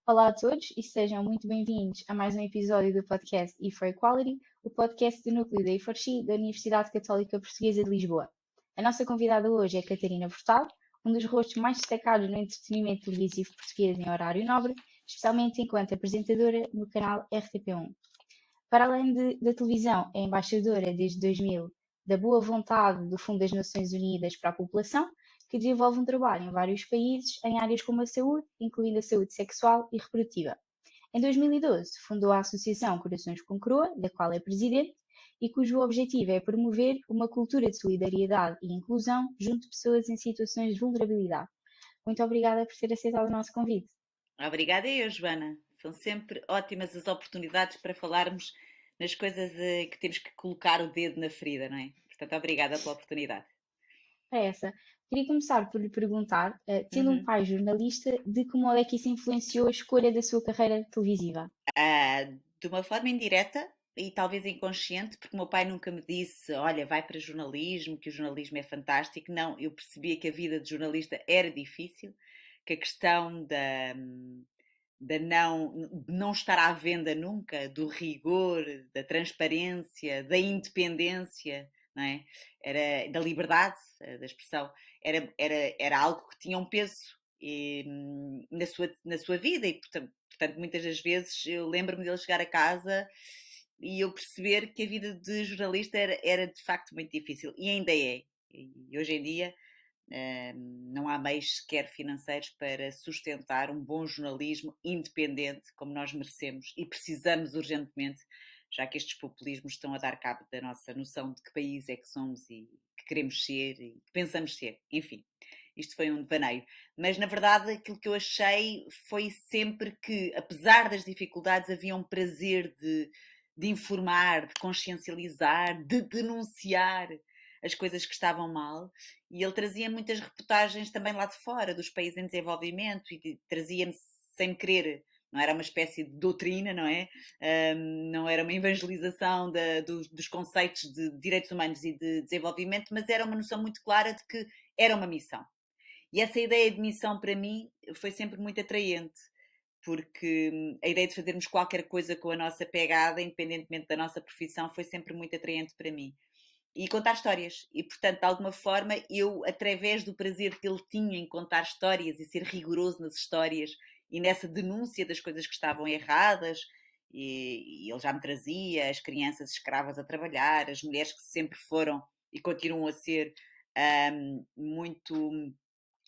Olá a todos e sejam muito bem-vindos a mais um episódio do podcast E4Equality, o podcast do núcleo da E4C da Universidade Católica Portuguesa de Lisboa. A nossa convidada hoje é Catarina Furtado, um dos rostos mais destacados no entretenimento televisivo português em horário nobre, especialmente enquanto apresentadora no canal RTP1. Para além da televisão, é embaixadora desde 2000 da boa vontade do Fundo das Nações Unidas para a População, que desenvolve um trabalho em vários países em áreas como a saúde, incluindo a saúde sexual e reprodutiva. Em 2012, fundou a Associação Corações com Coroa, da qual é presidente, e cujo objetivo é promover uma cultura de solidariedade e inclusão junto de pessoas em situações de vulnerabilidade. Muito obrigada por ter aceitado o nosso convite. Obrigada eu, Joana. São sempre ótimas as oportunidades para falarmos nas coisas que temos que colocar o dedo na ferida, não é? Portanto, obrigada pela oportunidade. É essa. Queria começar por lhe perguntar, tendo um Uhum. pai jornalista, de que modo é que isso influenciou a escolha da sua carreira televisiva? De uma forma indireta e talvez inconsciente, porque o meu pai nunca me disse: olha, vai para jornalismo, que o jornalismo é fantástico. Não, eu percebia que a vida de jornalista era difícil, que a questão de não estar à venda nunca, do rigor, da transparência, da independência, não é? Da liberdade da expressão, era algo que tinha um peso na sua vida e, portanto, muitas das vezes eu lembro-me dele chegar a casa e eu perceber que a vida de jornalista era de facto muito difícil e ainda é. E hoje em dia não há meios sequer financeiros para sustentar um bom jornalismo independente como nós merecemos e precisamos urgentemente, já que estes populismos estão a dar cabo da nossa noção de que país é que somos e que queremos ser e que pensamos ser. Enfim, isto foi um devaneio. Mas, na verdade, aquilo que eu achei foi sempre que, apesar das dificuldades, havia um prazer de informar, de consciencializar, de denunciar as coisas que estavam mal, e ele trazia muitas reportagens também lá de fora, dos países em desenvolvimento, e trazia-me sem me querer, não era uma espécie de doutrina, não é? Não era uma evangelização dos conceitos de direitos humanos e de desenvolvimento, mas era uma noção muito clara de que era uma missão. E essa ideia de missão para mim foi sempre muito atraente, porque a ideia de fazermos qualquer coisa com a nossa pegada, independentemente da nossa profissão, foi sempre muito atraente para mim e contar histórias. E, portanto, de alguma forma, eu, através do prazer que ele tinha em contar histórias e ser rigoroso nas histórias e nessa denúncia das coisas que estavam erradas, e ele já me trazia as crianças escravas a trabalhar, as mulheres que sempre foram e continuam a ser muito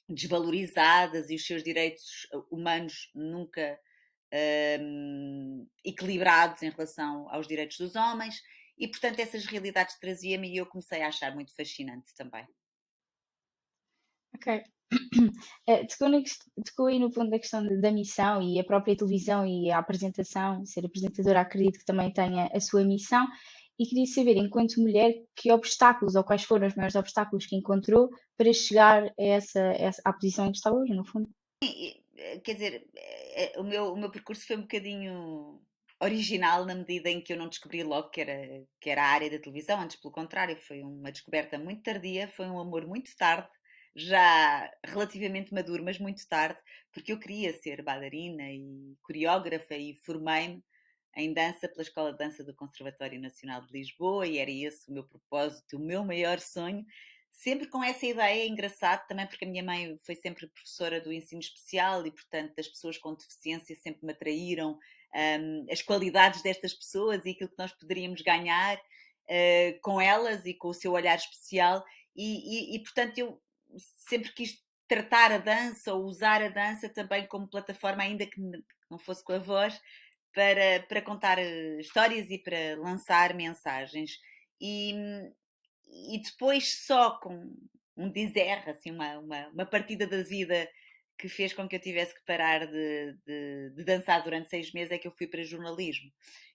desvalorizadas e os seus direitos humanos nunca equilibrados em relação aos direitos dos homens e, portanto, essas realidades trazia-me e eu comecei a achar muito fascinante também. Ok. Tocou aí no ponto da questão da missão e a própria televisão e a apresentação, ser apresentadora, acredito que também tenha a sua missão. E queria saber, enquanto mulher, que obstáculos ou quais foram os maiores obstáculos que encontrou para chegar à posição em que está hoje, no fundo? Quer dizer, o meu percurso foi um bocadinho original na medida em que eu não descobri logo que era a área da televisão, antes pelo contrário, foi uma descoberta muito tardia, foi um amor muito tarde, já relativamente maduro, mas muito tarde, porque eu queria ser bailarina e coreógrafa e formei-me em dança pela Escola de Dança do Conservatório Nacional de Lisboa e era esse o meu propósito, o meu maior sonho, sempre com essa ideia, é engraçado também porque a minha mãe foi sempre professora do ensino especial e, portanto, as pessoas com deficiência sempre me atraíram as qualidades destas pessoas e aquilo que nós poderíamos ganhar com elas e com o seu olhar especial portanto, eu sempre quis tratar a dança ou usar a dança também como plataforma, ainda que não fosse com a voz, para contar histórias e para lançar mensagens. E, e depois só com um dizer, assim, uma partida da vida que fez com que eu tivesse que parar de dançar durante 6 meses é que eu fui para jornalismo.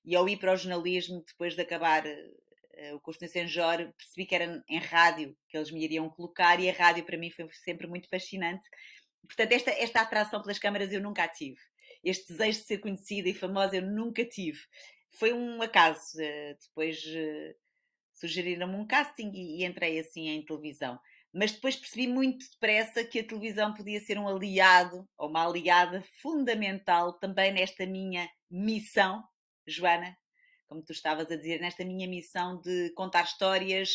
E ao ir para o jornalismo, depois de acabar o curso de Senjor, percebi que era em rádio que eles me iriam colocar e a rádio para mim foi sempre muito fascinante. Portanto, esta atração pelas câmaras eu nunca a tive. Este desejo de ser conhecida e famosa eu nunca tive. Foi um acaso. Depois sugeriram-me um casting e entrei assim em televisão. mas depois percebi muito depressa que a televisão podia ser um aliado, ou uma aliada fundamental também nesta minha missão, Joana, como tu estavas a dizer, nesta minha missão de contar histórias,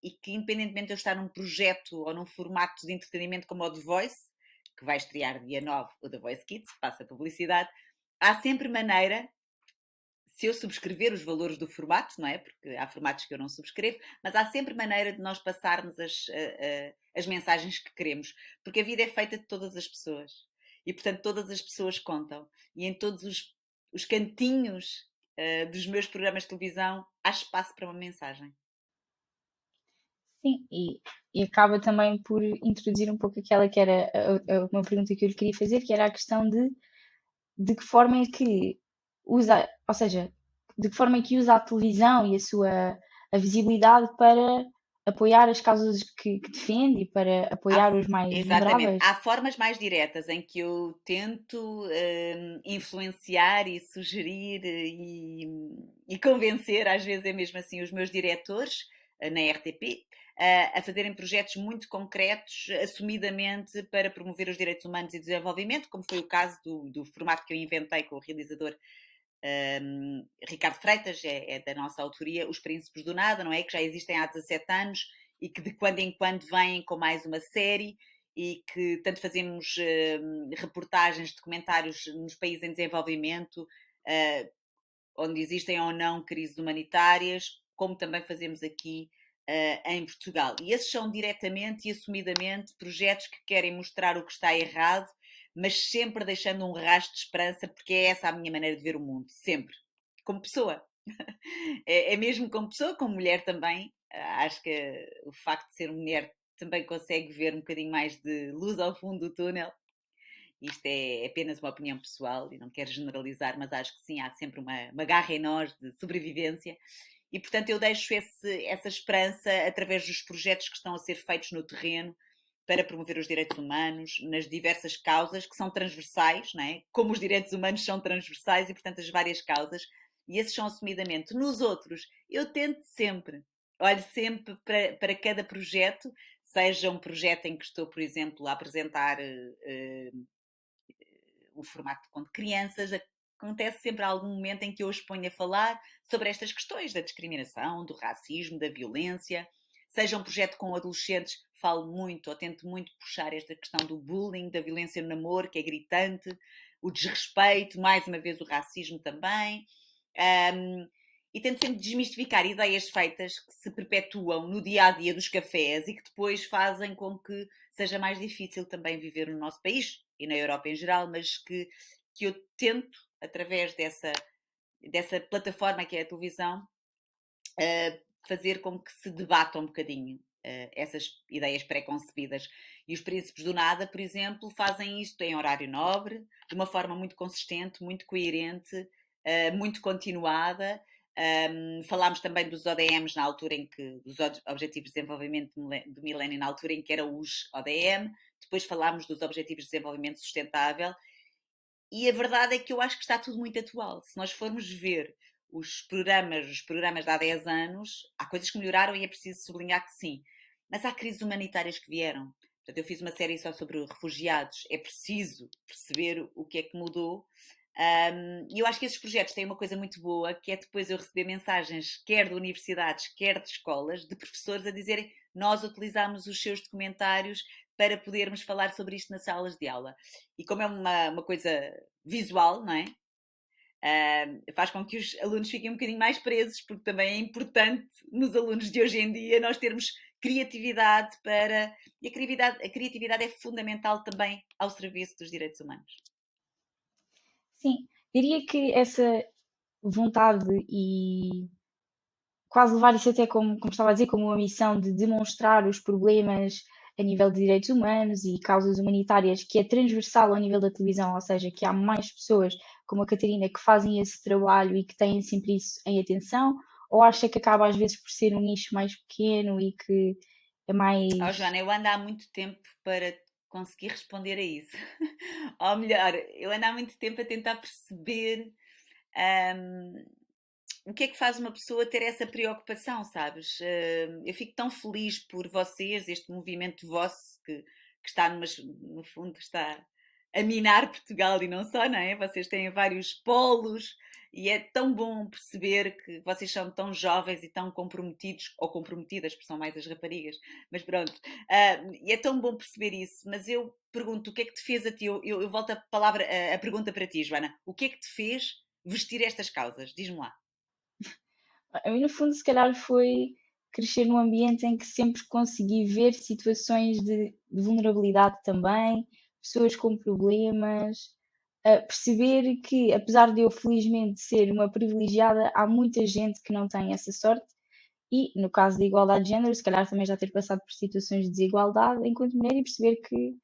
e que independentemente de eu estar num projeto ou num formato de entretenimento como o The Voice, que vai estrear dia 9, o The Voice Kids, que passa publicidade, há sempre maneira, se eu subscrever os valores do formato, não é? Porque há formatos que eu não subscrevo, mas há sempre maneira de nós passarmos as mensagens que queremos, porque a vida é feita de todas as pessoas e, portanto, todas as pessoas contam. E em todos os cantinhos dos meus programas de televisão há espaço para uma mensagem. Sim, e acaba também por introduzir um pouco aquela que era uma pergunta que eu lhe queria fazer, que era a questão de que forma é que usa, ou seja, de que forma é que usa a televisão e a visibilidade para apoiar as causas que defende e para apoiar os mais Exatamente. vulneráveis. Há formas mais diretas em que eu tento influenciar e sugerir e convencer, às vezes é mesmo assim, os meus diretores na RTP a fazerem projetos muito concretos, assumidamente para promover os direitos humanos e desenvolvimento, como foi o caso do formato que eu inventei com o realizador Ricardo Freitas, é da nossa autoria, Os Príncipes do Nada, não é? Que já existem há 17 anos e que de quando em quando vêm com mais uma série e que tanto fazemos reportagens, documentários nos países em desenvolvimento, onde existem ou não crises humanitárias, como também fazemos aqui em Portugal. E esses são diretamente e assumidamente projetos que querem mostrar o que está errado, mas sempre deixando um rastro de esperança, porque é essa a minha maneira de ver o mundo, sempre. Como pessoa. É mesmo como pessoa, como mulher também. Acho que o facto de ser mulher também consegue ver um bocadinho mais de luz ao fundo do túnel. Isto é apenas uma opinião pessoal e não quero generalizar, mas acho que sim, há sempre uma garra em nós de sobrevivência. E, portanto, eu deixo essa esperança através dos projetos que estão a ser feitos no terreno para promover os direitos humanos, nas diversas causas que são transversais, não é? Como os direitos humanos são transversais e, portanto, as várias causas, e esses são assumidamente. Nos outros, eu tento sempre, olho sempre para cada projeto, seja um projeto em que estou, por exemplo, a apresentar o formato de conto de crianças, acontece sempre algum momento em que eu os ponho a falar sobre estas questões da discriminação, do racismo, da violência. Seja um projeto com adolescentes, falo muito ou tento muito puxar esta questão do bullying, da violência no namoro, que é gritante, o desrespeito, mais uma vez o racismo também. E tento sempre desmistificar ideias feitas que se perpetuam no dia a dia dos cafés e que depois fazem com que seja mais difícil também viver no nosso país e na Europa em geral, mas que eu tento, através dessa plataforma que é a televisão, fazer com que se debata um bocadinho essas ideias pré-concebidas. E os Príncipes do Nada, por exemplo, fazem isto em horário nobre, de uma forma muito consistente, muito coerente, muito continuada. Falámos também dos ODMs na altura em que, dos Objetivos de Desenvolvimento do Milénio, na altura em que eram os ODM, depois falámos dos Objetivos de Desenvolvimento Sustentável, e a verdade é que eu acho que está tudo muito atual. Se nós formos ver os programas de há 10 anos, há coisas que melhoraram e é preciso sublinhar que sim. Mas há crises humanitárias que vieram. Portanto, eu fiz uma série só sobre refugiados. É preciso perceber o que é que mudou. E eu acho que esses projetos têm uma coisa muito boa, que é depois eu receber mensagens, quer de universidades, quer de escolas, de professores a dizerem: nós utilizamos os seus documentários para podermos falar sobre isto nas salas de aula. E como é uma coisa visual, não é? Faz com que os alunos fiquem um bocadinho mais presos, porque também é importante nos alunos de hoje em dia nós termos criatividade para. E a criatividade é fundamental também ao serviço dos direitos humanos. Sim, diria que essa vontade e quase levar isso até como estava a dizer, como uma missão de demonstrar os problemas a nível de direitos humanos e causas humanitárias, que é transversal ao nível da televisão, ou seja, que há mais pessoas como a Catarina que fazem esse trabalho e que têm sempre isso em atenção, ou acha que acaba às vezes por ser um nicho mais pequeno e que é Oh, mais. Joana, eu ando há muito tempo para conseguir responder a isso. Ou melhor, eu ando há muito tempo a tentar perceber o que é que faz uma pessoa ter essa preocupação, sabes? Eu fico tão feliz por vocês, este movimento vosso que está, no fundo, está a minar Portugal e não só, não é? Vocês têm vários polos e é tão bom perceber que vocês são tão jovens e tão comprometidos, ou comprometidas, porque são mais as raparigas, mas pronto. E é tão bom perceber isso. Mas eu pergunto, o que é que te fez a ti? Eu volto a pergunta para ti, Joana. O que é que te fez vestir estas causas? Diz-me lá. A mim, no fundo, se calhar foi crescer num ambiente em que sempre consegui ver situações de vulnerabilidade também, pessoas com problemas, perceber que, apesar de eu felizmente ser uma privilegiada, há muita gente que não tem essa sorte. E, no caso da igualdade de género, se calhar também já ter passado por situações de desigualdade enquanto mulher e perceber que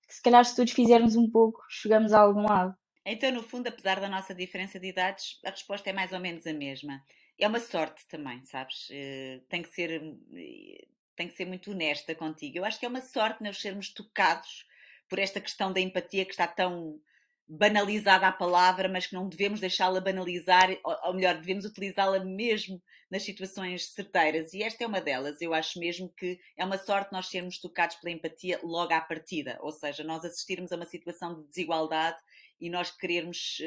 se calhar se todos fizermos um pouco, chegamos a algum lado. Então, no fundo, apesar da nossa diferença de idades, a resposta é mais ou menos a mesma. É uma sorte também, sabes? Tem que ser muito honesta contigo. Eu acho que é uma sorte nós sermos tocados por esta questão da empatia que está tão banalizada a palavra, mas que não devemos deixá-la banalizar, ou melhor, devemos utilizá-la mesmo nas situações certeiras. E esta é uma delas. Eu acho mesmo que é uma sorte nós sermos tocados pela empatia logo à partida, ou seja, nós assistirmos a uma situação de desigualdade e nós querermos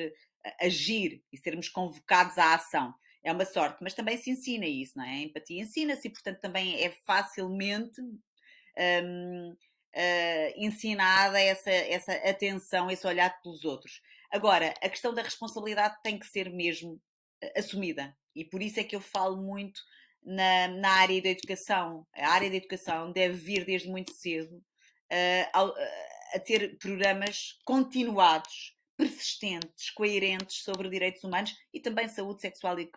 agir e sermos convocados à ação. É uma sorte, mas também se ensina isso, não é? A empatia ensina-se e, portanto, também é facilmente ensinada essa atenção, esse olhar pelos outros. Agora, a questão da responsabilidade tem que ser mesmo assumida e por isso é que eu falo muito na área da educação. A área da educação deve vir desde muito cedo a ter programas continuados, persistentes, coerentes sobre direitos humanos e também saúde sexual e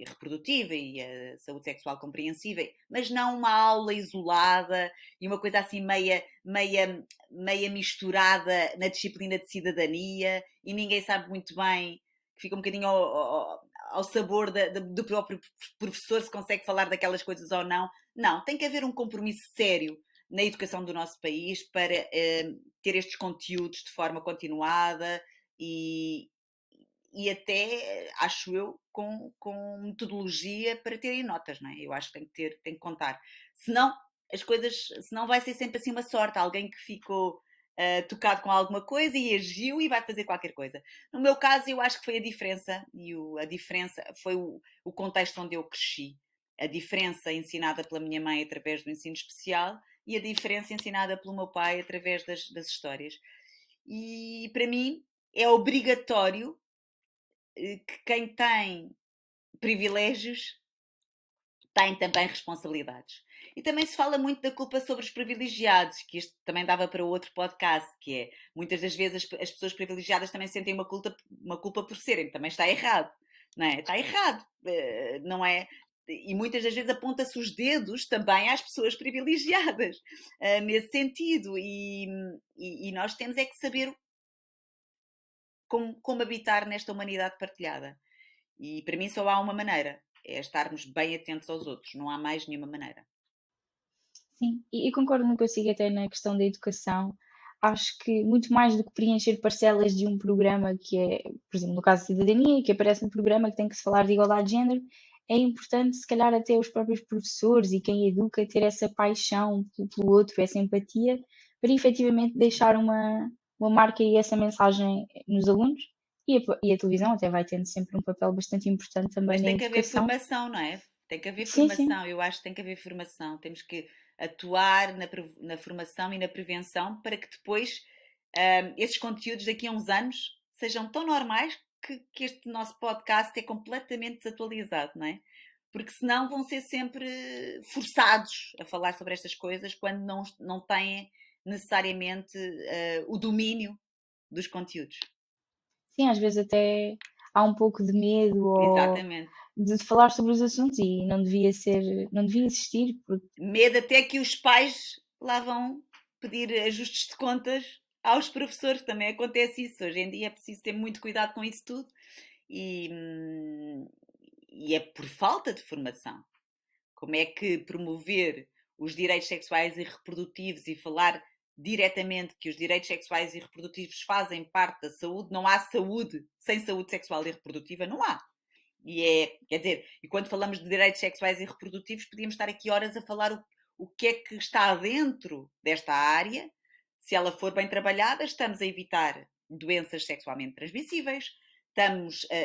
reprodutiva e a saúde sexual compreensível, mas não uma aula isolada e uma coisa assim meia misturada na disciplina de cidadania e ninguém sabe muito bem, que fica um bocadinho ao sabor do próprio professor se consegue falar daquelas coisas ou não. Não, tem que haver um compromisso sério na educação do nosso país para ter estes conteúdos de forma continuada e até, acho eu, com metodologia para terem notas, não é? Eu acho que tem que contar. Senão, senão vai ser sempre assim uma sorte, alguém que ficou tocado com alguma coisa e agiu e vai fazer qualquer coisa. No meu caso, eu acho que foi a diferença, a diferença foi o contexto onde eu cresci. A diferença ensinada pela minha mãe através do ensino especial e a diferença ensinada pelo meu pai através das histórias. E para mim é obrigatório que quem tem privilégios tem também responsabilidades. E também se fala muito da culpa sobre os privilegiados, que isto também dava para outro podcast, que é, muitas das vezes as pessoas privilegiadas também sentem uma culpa por serem, também está errado, não é? Está errado, não é? E muitas das vezes aponta-se os dedos também às pessoas privilegiadas, nesse sentido, e nós temos é que saber como habitar nesta humanidade partilhada. E para mim só há uma maneira, é estarmos bem atentos aos outros, não há mais nenhuma maneira. Sim, e concordo no que eu sigo até na questão da educação. Acho que muito mais do que preencher parcelas de um programa que é, por exemplo, no caso de cidadania, que aparece no programa que tem que se falar de igualdade de género, é importante, se calhar, até os próprios professores e quem educa ter essa paixão pelo outro, essa empatia, para efetivamente deixar uma marca e essa mensagem nos alunos. E a televisão até vai tendo sempre um papel bastante importante também Mas na tem que haver educação. formação, não é? Tem que haver Sim, sim. formação, eu acho que tem que haver formação. Temos que atuar na formação e na prevenção para que depois esses conteúdos daqui a uns anos sejam tão normais que este nosso podcast é completamente desatualizado, não é? Porque senão vão ser sempre forçados a falar sobre estas coisas quando não têm necessariamente o domínio dos conteúdos. Sim, às vezes até há um pouco de medo ou Exatamente. de falar sobre os assuntos e não devia ser, não devia existir, porque Medo até que os pais lá vão pedir ajustes de contas aos professores. Também acontece isso. Hoje em dia é preciso ter muito cuidado com isso tudo e, e é por falta de formação. Como é que promover os direitos sexuais e reprodutivos e falar diretamente que os direitos sexuais e reprodutivos fazem parte da saúde, não há saúde sem saúde sexual e reprodutiva, não há. Quer dizer, e quando falamos de direitos sexuais e reprodutivos, podíamos estar aqui horas a falar o que é que está dentro desta área. Se ela for bem trabalhada, estamos a evitar doenças sexualmente transmissíveis,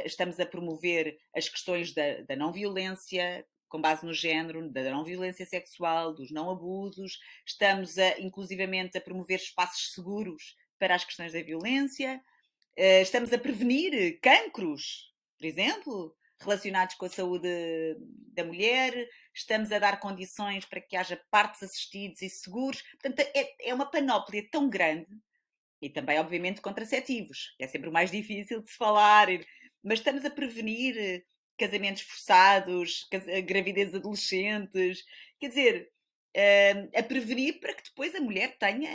estamos a promover as questões da não violência com base no género, da não violência sexual, dos não abusos, estamos inclusivamente a promover espaços seguros para as questões da violência, estamos a prevenir cancros, por exemplo, relacionados com a saúde da mulher, estamos a dar condições para que haja partos assistidos e seguros. Portanto, é uma panóplia tão grande. E também, obviamente, contraceptivos, que é sempre o mais difícil de se falar. Mas estamos a prevenir casamentos forçados, gravidez adolescentes. Quer dizer, a prevenir para que depois a mulher tenha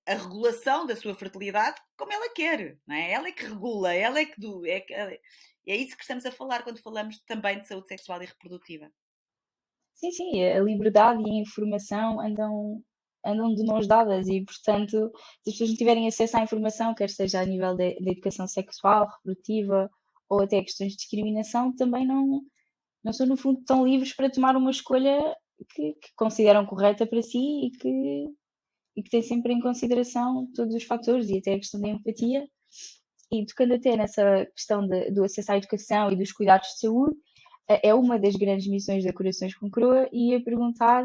a regulação da sua fertilidade como ela quer, não é? Ela é que regula, ela é que é isso que estamos a falar quando falamos também de saúde sexual e reprodutiva. Sim, sim, a liberdade e a informação andam de mãos dadas e, portanto, se as pessoas não tiverem acesso à informação, quer seja a nível da educação sexual, reprodutiva ou até questões de discriminação, também não são, no fundo, tão livres para tomar uma escolha que consideram correta para si e que tem sempre em consideração todos os fatores e até a questão da empatia. E tocando até nessa questão do acesso à educação e dos cuidados de saúde, é uma das grandes missões da Corações com Coroa e ia perguntar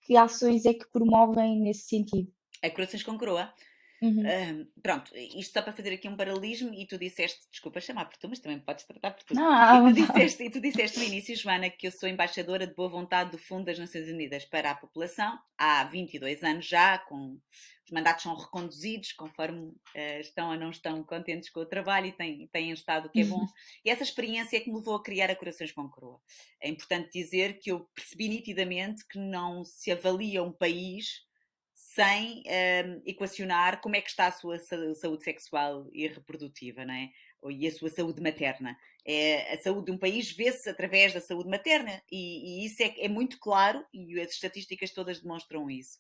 que ações é que promovem nesse sentido. A Corações com Coroa. Uhum. Pronto, isto só para fazer aqui um paralelismo, e tu disseste, desculpa chamar por tu, mas também me podes tratar por tu. Não, E tu disseste no início, Joana, que eu sou embaixadora de boa vontade do Fundo das Nações Unidas para a População, há 22 anos já, os mandatos são reconduzidos conforme estão ou não estão contentes com o trabalho e têm estado, o que é bom. E essa experiência é que me levou a criar a Corações com Coroa. É importante dizer que eu percebi nitidamente que não se avalia um país sem equacionar como é que está a sua saúde sexual e reprodutiva, não é? E a sua saúde materna. A saúde de um país vê-se através da saúde materna e isso é muito claro e as estatísticas todas demonstram isso.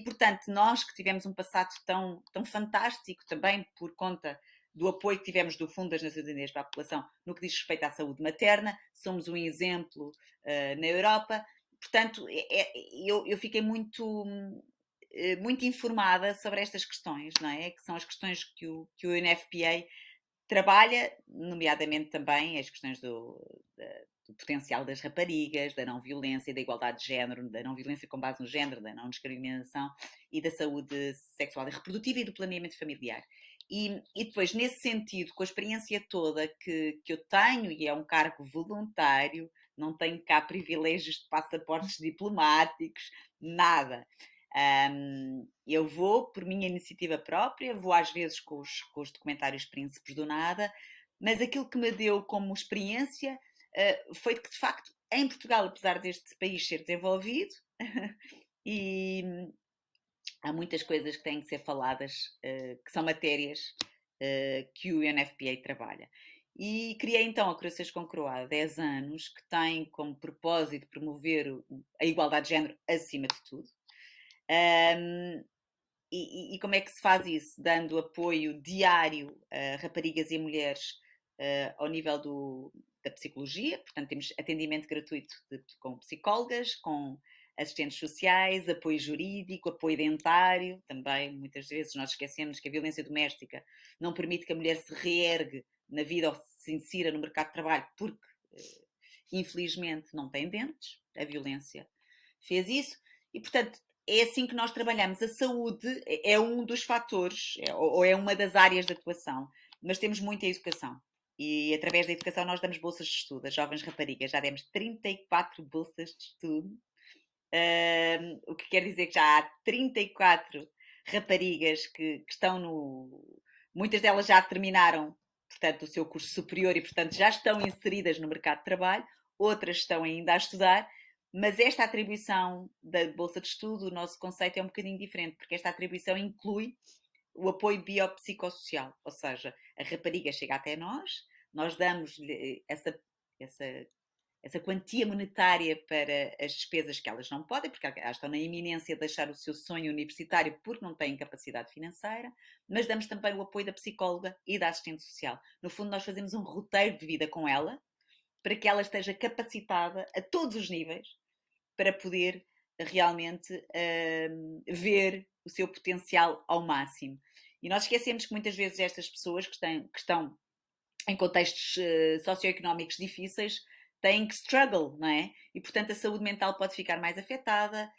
Portanto, nós que tivemos um passado tão, tão fantástico também por conta do apoio que tivemos do Fundo das Nações Unidas para a População no que diz respeito à saúde materna, somos um exemplo na Europa. Portanto, eu fiquei muito informada sobre estas questões, não é? Que são as questões que o UNFPA trabalha, nomeadamente também as questões do potencial das raparigas, da não violência, da igualdade de género, da não violência com base no género, da não discriminação e da saúde sexual e reprodutiva e do planeamento familiar. E depois, nesse sentido, com a experiência toda que eu tenho, e é um cargo voluntário, não tenho cá privilégios de passaportes diplomáticos, nada. Eu vou por minha iniciativa própria, vou às vezes com os documentários Príncipes do Nada, mas aquilo que me deu como experiência foi que, de facto, em Portugal, apesar deste país ser desenvolvido, e há muitas coisas que têm que ser faladas, que são matérias que o UNFPA trabalha. E criei então a Corações com Coroa há 10 anos, que tem como propósito promover a igualdade de género acima de tudo. E como é que se faz isso? Dando apoio diário a raparigas e a mulheres ao nível da psicologia, portanto temos atendimento gratuito com psicólogas, com assistentes sociais, apoio jurídico, apoio dentário, também muitas vezes nós esquecemos que a violência doméstica não permite que a mulher se reergue na vida ou se insira no mercado de trabalho porque infelizmente não tem dentes, a violência fez isso e portanto é assim que nós trabalhamos. A saúde é um dos fatores, ou é uma das áreas de atuação, mas temos muita educação. E através da educação nós damos bolsas de estudo. As jovens raparigas já demos 34 bolsas de estudo, o que quer dizer que já há 34 raparigas que estão no... Muitas delas já terminaram, portanto, o seu curso superior e, portanto, já estão inseridas no mercado de trabalho. Outras estão ainda a estudar. Mas esta atribuição da bolsa de estudo, o nosso conceito é um bocadinho diferente, porque esta atribuição inclui o apoio biopsicossocial, ou seja, a rapariga chega até nós damos-lhe essa essa quantia monetária para as despesas que elas não podem, porque elas estão na iminência de deixar o seu sonho universitário porque não têm capacidade financeira, mas damos também o apoio da psicóloga e da assistente social. No fundo, nós fazemos um roteiro de vida com ela, para que ela esteja capacitada a todos os níveis para poder realmente ver o seu potencial ao máximo. E nós esquecemos que muitas vezes estas pessoas que estão em contextos socioeconómicos difíceis têm que struggle, não é? E, portanto, a saúde mental pode ficar mais afetada,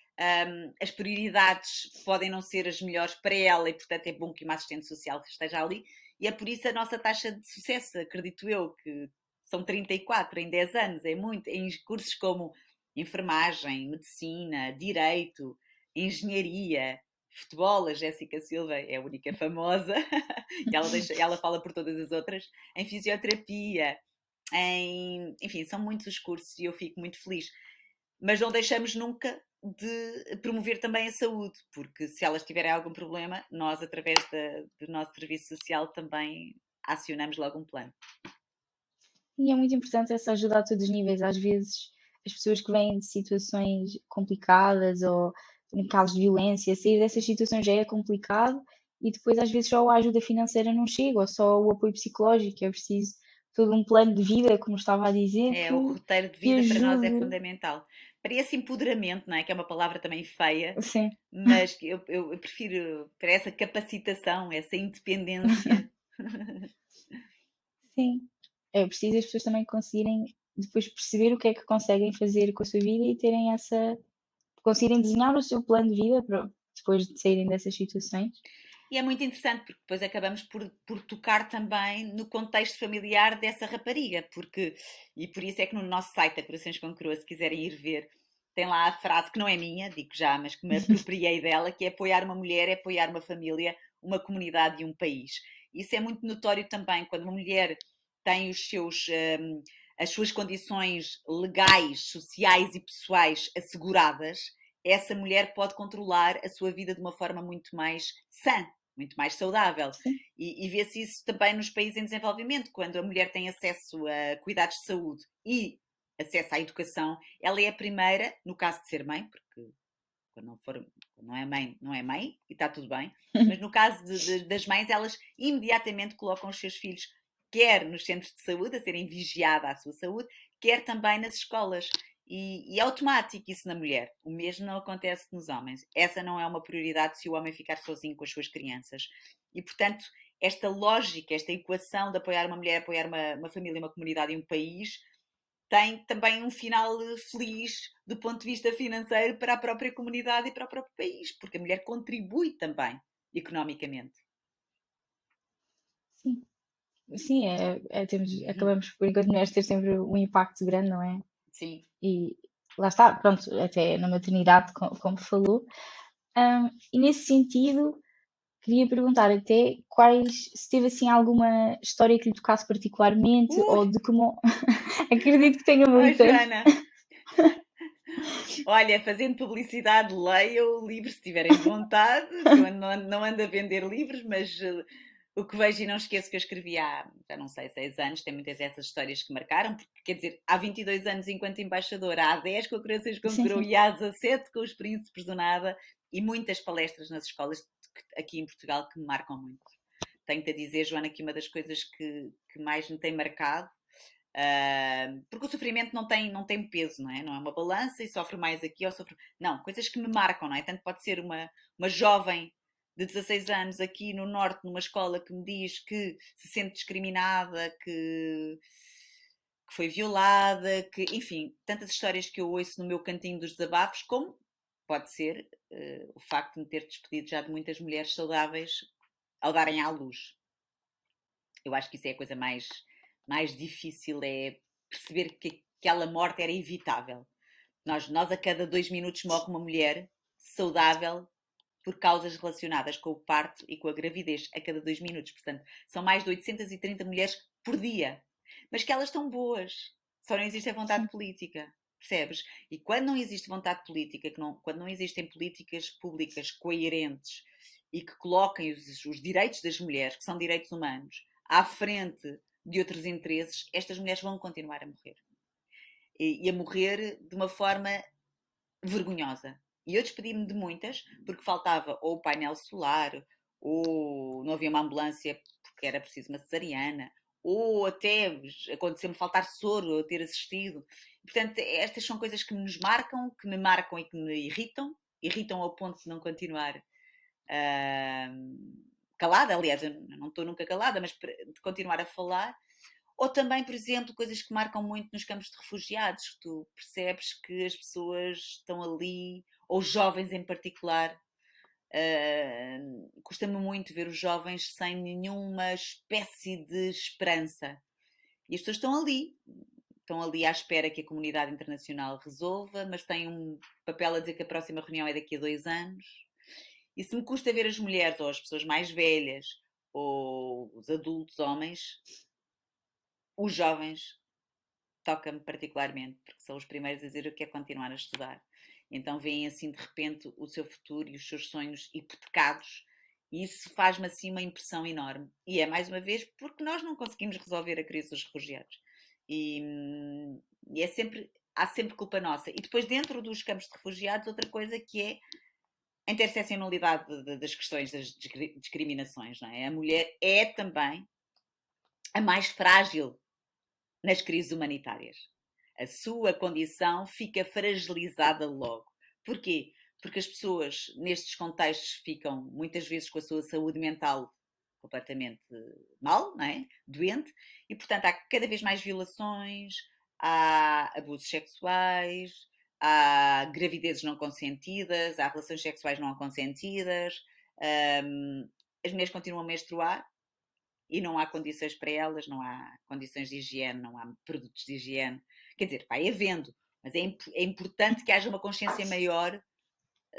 as prioridades podem não ser as melhores para ela e, portanto, é bom que uma assistente social esteja ali. E é por isso a nossa taxa de sucesso, acredito eu, que são 34 em 10 anos, é muito, em cursos como enfermagem, medicina, direito, engenharia, futebol, a Jéssica Silva é a única famosa, ela fala por todas as outras, em fisioterapia, enfim, são muitos os cursos e eu fico muito feliz. Mas não deixamos nunca de promover também a saúde, porque se elas tiverem algum problema, nós, através do nosso serviço social, também acionamos logo um plano. E é muito importante essa ajuda a todos os níveis. Às vezes, as pessoas que vêm de situações complicadas ou em casos de violência, sair dessas situações já é complicado e depois, às vezes, só a ajuda financeira não chega, ou só o apoio psicológico. É preciso todo um plano de vida, como estava a dizer, O roteiro de que vida para nós é ajude. fundamental. Para esse empoderamento, não é? Que é uma palavra também feia, Sim, mas que eu prefiro para essa capacitação, essa independência. sim. É preciso as pessoas também conseguirem depois perceber o que é que conseguem fazer com a sua vida e terem essa conseguirem desenhar o seu plano de vida depois de saírem dessas situações. E é muito interessante porque depois acabamos por tocar também no contexto familiar dessa rapariga, e por isso é que no nosso site, a Corações com Coroa, se quiserem ir ver, tem lá a frase que não é minha, digo já, mas que me apropriei dela, que é apoiar uma mulher, é apoiar uma família, uma comunidade e um país. Isso é muito notório também quando uma mulher tem as suas condições legais, sociais e pessoais asseguradas, essa mulher pode controlar a sua vida de uma forma muito mais sã, muito mais saudável. Sim. E vê-se isso também nos países em desenvolvimento, quando a mulher tem acesso a cuidados de saúde e acesso à educação, ela é a primeira, no caso de ser mãe, porque quando não é mãe, não é mãe, e está tudo bem, mas no caso das mães, elas imediatamente colocam os seus filhos, quer nos centros de saúde, a serem vigiada a sua saúde, quer também nas escolas. E é automático isso na mulher. O mesmo não acontece nos homens. Essa não é uma prioridade se o homem ficar sozinho com as suas crianças. E, portanto, esta lógica, esta equação de apoiar uma mulher, apoiar uma família, uma comunidade e um país, tem também um final feliz do ponto de vista financeiro para a própria comunidade e para o próprio país, porque a mulher contribui também economicamente. Sim. Sim, acabamos por, enquanto mulheres, ter sempre um impacto grande, não é? Sim. E lá está, pronto, até na maternidade, como falou. E nesse sentido, queria perguntar até se teve assim alguma história que lhe tocasse particularmente ou de como. Acredito que tenha muitas. Joana, olha, fazendo publicidade, leiam livros se tiverem vontade, que eu não ando a vender livros, mas o que vejo e não esqueço que eu escrevi há, já não sei, 6 anos, tem muitas dessas histórias que marcaram, porque, quer dizer, há 22 anos enquanto embaixadora, há 10 com a Corações com Sim, Coroa sim. e há 17 com os Príncipes do Nada e muitas palestras nas escolas aqui em Portugal que me marcam muito. Tenho-te a dizer, Joana, que uma das coisas que mais me tem marcado, porque o sofrimento não tem peso, não é? Não é uma balança e sofre mais aqui ou sofre. Não, coisas que me marcam, não é? Tanto pode ser uma jovem de 16 anos aqui no Norte, numa escola que me diz que se sente discriminada, que foi violada, enfim, tantas histórias que eu ouço no meu cantinho dos desabafos, como pode ser o facto de me ter despedido já de muitas mulheres saudáveis ao darem à luz. Eu acho que isso é a coisa mais difícil, é perceber que aquela morte era evitável. Nós a cada 2 minutos morre uma mulher saudável por causas relacionadas com o parto e com a gravidez, a cada 2 minutos. Portanto, são mais de 830 mulheres por dia. Mas que elas estão boas. Só não existe a vontade Sim. política. Percebes? E quando não existe vontade política, quando não existem políticas públicas coerentes e que coloquem os direitos das mulheres, que são direitos humanos, à frente de outros interesses, estas mulheres vão continuar a morrer. e a morrer de uma forma vergonhosa. E eu despedi-me de muitas, porque faltava ou o painel solar, ou não havia uma ambulância porque era preciso uma cesariana, ou até aconteceu-me faltar soro a ter assistido. Portanto, estas são coisas que nos marcam, que me marcam e que me irritam, irritam ao ponto de não continuar calada. Aliás, eu não estou nunca calada, mas de continuar a falar. Ou também, por exemplo, coisas que marcam muito nos campos de refugiados, que tu percebes que as pessoas estão ali, ou os jovens em particular. Custa-me muito ver os jovens sem nenhuma espécie de esperança. E as pessoas estão ali à espera que a comunidade internacional resolva, mas têm um papel a dizer que a próxima reunião é daqui a 2 anos. E se me custa ver as mulheres, ou as pessoas mais velhas, ou os adultos homens, os jovens toca-me particularmente, porque são os primeiros a dizer o que é continuar a estudar. Então veem assim de repente o seu futuro e os seus sonhos hipotecados, e isso faz-me assim uma impressão enorme. E é mais uma vez porque nós não conseguimos resolver a crise dos refugiados. E é sempre, há sempre culpa nossa. E depois, dentro dos campos de refugiados, outra coisa que é a interseccionalidade das questões das discriminações. Não é? A mulher é também a mais frágil nas crises humanitárias. A sua condição fica fragilizada logo. Porquê? Porque as pessoas nestes contextos ficam muitas vezes com a sua saúde mental completamente mal, não é? Doente, e portanto há cada vez mais violações, há abusos sexuais, há gravidezes não consentidas, há relações sexuais não consentidas, as mulheres continuam a menstruar, e não há condições para elas, não há condições de higiene, não há produtos de higiene. Quer dizer, vai havendo, mas é importante que haja uma consciência maior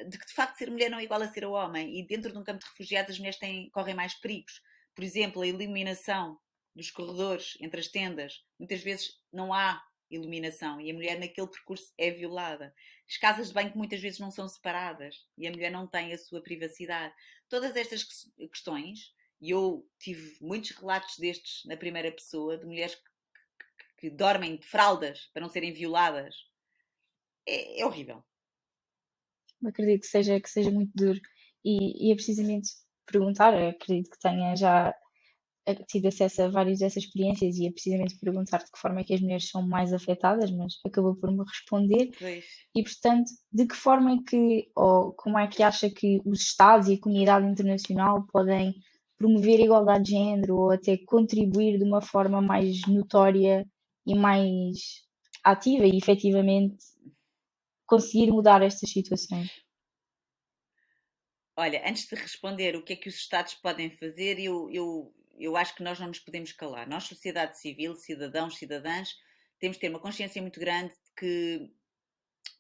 de que, de facto, ser mulher não é igual a ser homem. E dentro de um campo de refugiados, as mulheres correm mais perigos. Por exemplo, a iluminação dos corredores entre as tendas. Muitas vezes não há iluminação e a mulher naquele percurso é violada. As casas de banho que muitas vezes não são separadas e a mulher não tem a sua privacidade. Todas estas questões, e eu tive muitos relatos destes na primeira pessoa, de mulheres que dormem de fraldas para não serem violadas. É horrível. Acredito que seja muito duro. E é precisamente perguntar, eu acredito que tenha já tido acesso a várias dessas experiências e é precisamente perguntar de que forma é que as mulheres são mais afetadas, mas acabou por me responder. Pois. E, portanto, de que forma é que, ou como é que acha que os Estados e a comunidade internacional podem promover a igualdade de género ou até contribuir de uma forma mais notória e mais ativa e efetivamente conseguir mudar estas situações? Olha, antes de responder o que é que os Estados podem fazer, eu acho que nós não nos podemos calar. Nós, sociedade civil, cidadãos, cidadãs, temos de ter uma consciência muito grande de que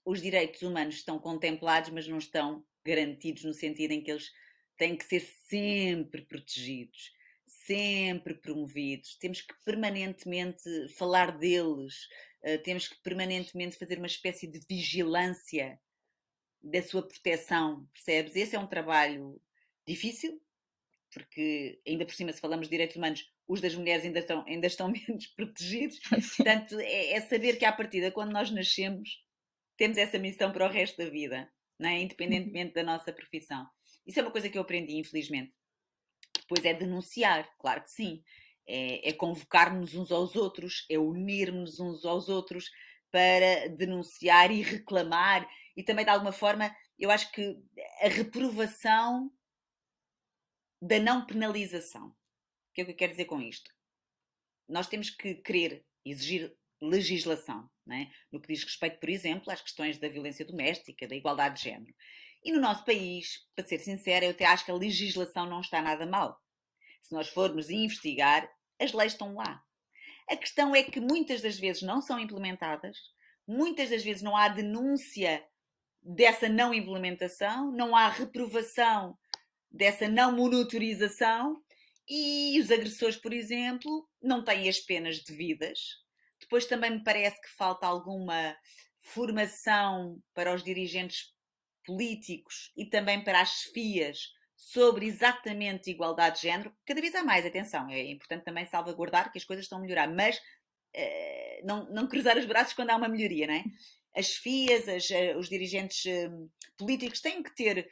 os direitos humanos estão contemplados, mas não estão garantidos no sentido em que eles têm que ser sempre protegidos, sempre promovidos. Temos que permanentemente falar deles, temos que permanentemente fazer uma espécie de vigilância da sua proteção, percebes? Esse é um trabalho difícil, porque ainda por cima, se falamos de direitos humanos, os das mulheres ainda estão menos protegidos. Portanto, é saber que à partida, quando nós nascemos, temos essa missão para o resto da vida, não é? Independentemente da nossa profissão. Isso é uma coisa que eu aprendi, infelizmente. Depois é denunciar, claro que sim. É convocar-nos uns aos outros, é unirmos uns aos outros para denunciar e reclamar. E também, de alguma forma, eu acho que a reprovação da não penalização. O que é que eu quero dizer com isto? Nós temos que querer exigir legislação, não é? No que diz respeito, por exemplo, às questões da violência doméstica, da igualdade de género. E no nosso país, para ser sincera, eu até acho que a legislação não está nada mal. Se nós formos investigar, as leis estão lá. A questão é que muitas das vezes não são implementadas, muitas das vezes não há denúncia dessa não implementação, não há reprovação dessa não monitorização e os agressores, por exemplo, não têm as penas devidas. Depois também me parece que falta alguma formação para os dirigentes políticos e também para as chefias sobre exatamente igualdade de género. Cada vez há mais, atenção, é importante também salvaguardar que as coisas estão a melhorar, mas não cruzar os braços quando há uma melhoria, não é? As chefias, os dirigentes políticos têm que ter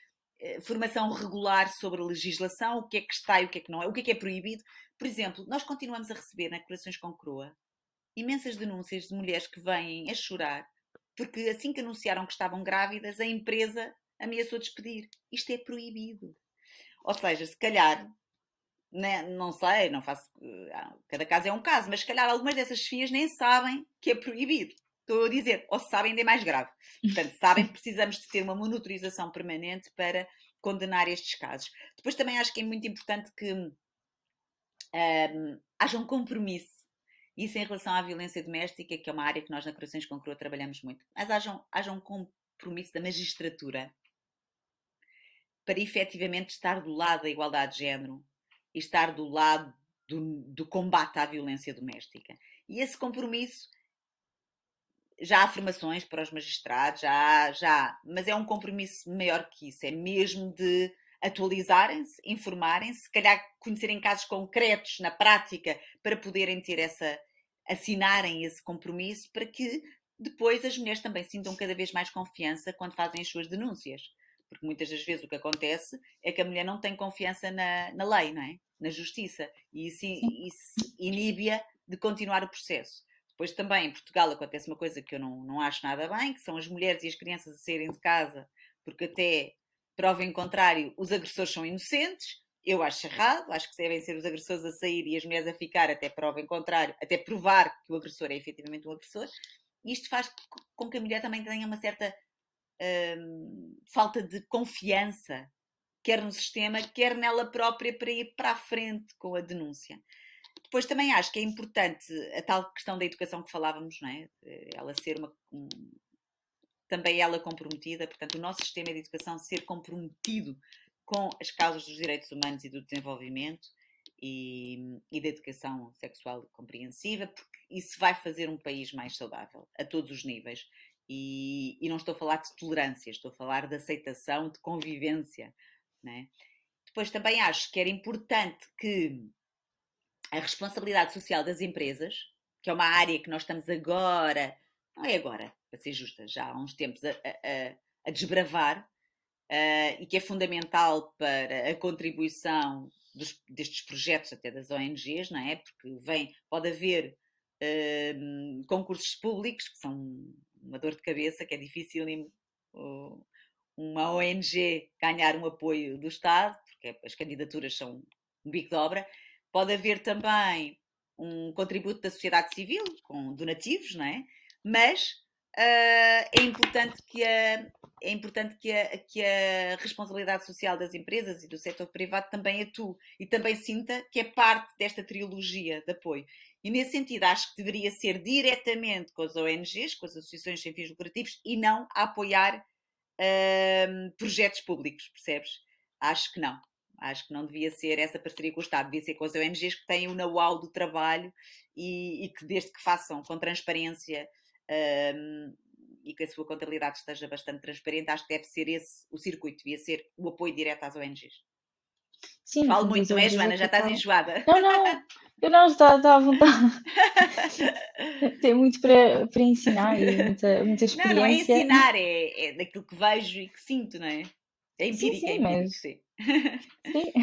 formação regular sobre a legislação, o que é que está e o que é que não é, o que é proibido. Por exemplo, nós continuamos a receber na Corações com Croa imensas denúncias de mulheres que vêm a chorar porque assim que anunciaram que estavam grávidas, a empresa ameaçou despedir. Isto é proibido. Ou seja, se calhar, né, não sei, não faço. Cada caso é um caso, mas se calhar algumas dessas chefias nem sabem que é proibido. Estou a dizer, ou se sabem, ainda é mais grave. Portanto, sabem que precisamos de ter uma monitorização permanente para condenar estes casos. Depois também acho que é muito importante que haja um compromisso. Isso em relação à violência doméstica, que é uma área que nós na Corações com Croa trabalhamos muito. Mas haja um compromisso da magistratura para efetivamente estar do lado da igualdade de género e estar do lado do combate à violência doméstica. E esse compromisso, já há formações para os magistrados, mas é um compromisso maior que isso, é mesmo de atualizarem-se, informarem-se, se calhar conhecerem casos concretos na prática para poderem ter assinarem esse compromisso para que depois as mulheres também sintam cada vez mais confiança quando fazem as suas denúncias. Porque muitas das vezes o que acontece é que a mulher não tem confiança na lei, não é? Na justiça. E isso inibe-a de continuar o processo. Depois também em Portugal acontece uma coisa que eu não acho nada bem, que são as mulheres e as crianças a saírem de casa, porque até prova em contrário, os agressores são inocentes. Eu acho errado, acho que devem ser os agressores a sair e as mulheres a ficar até prova em contrário, até provar que o agressor é efetivamente um agressor. E isto faz com que a mulher também tenha uma certa falta de confiança, quer no sistema, quer nela própria, para ir para a frente com a denúncia. Depois também acho que é importante a tal questão da educação que falávamos, não é? Ela ser também ela comprometida, portanto, o nosso sistema de educação ser comprometido com as causas dos direitos humanos e do desenvolvimento e da educação sexual compreensiva, porque isso vai fazer um país mais saudável, a todos os níveis. E não estou a falar de tolerância, estou a falar de aceitação, de convivência, né? Depois também acho que era importante que a responsabilidade social das empresas, que é uma área que nós estamos agora, não é agora, para ser justa, já há uns tempos a desbravar, e que é fundamental para a contribuição destes projetos, até das ONGs, não é? Porque pode haver concursos públicos que são uma dor de cabeça, que é difícil uma ONG ganhar um apoio do Estado, porque as candidaturas são um bico de obra. Pode haver também um contributo da sociedade civil, com donativos, não é? Mas é importante que a responsabilidade social das empresas e do setor privado também atue e também sinta que é parte desta trilogia de apoio. E nesse sentido acho que deveria ser diretamente com as ONGs, com as associações sem fins lucrativos e não a apoiar projetos públicos, percebes? Acho que não. Acho que não devia ser essa parceria com o Estado, devia ser com as ONGs que têm o know-how do trabalho e que desde que façam com transparência e que a sua contabilidade esteja bastante transparente, acho que deve ser esse o circuito, devia ser o apoio direto às ONGs. Sim, no Falo fundo, muito, as não é, ONGs é Joana? que Já estás acabam. enjoada. Não, não, eu não, está à vontade. Tem muito para ensinar e muita Não é experiência. ensinar, é daquilo que vejo e que sinto, não é? Sim, É sim, empírico, mas sim. sim,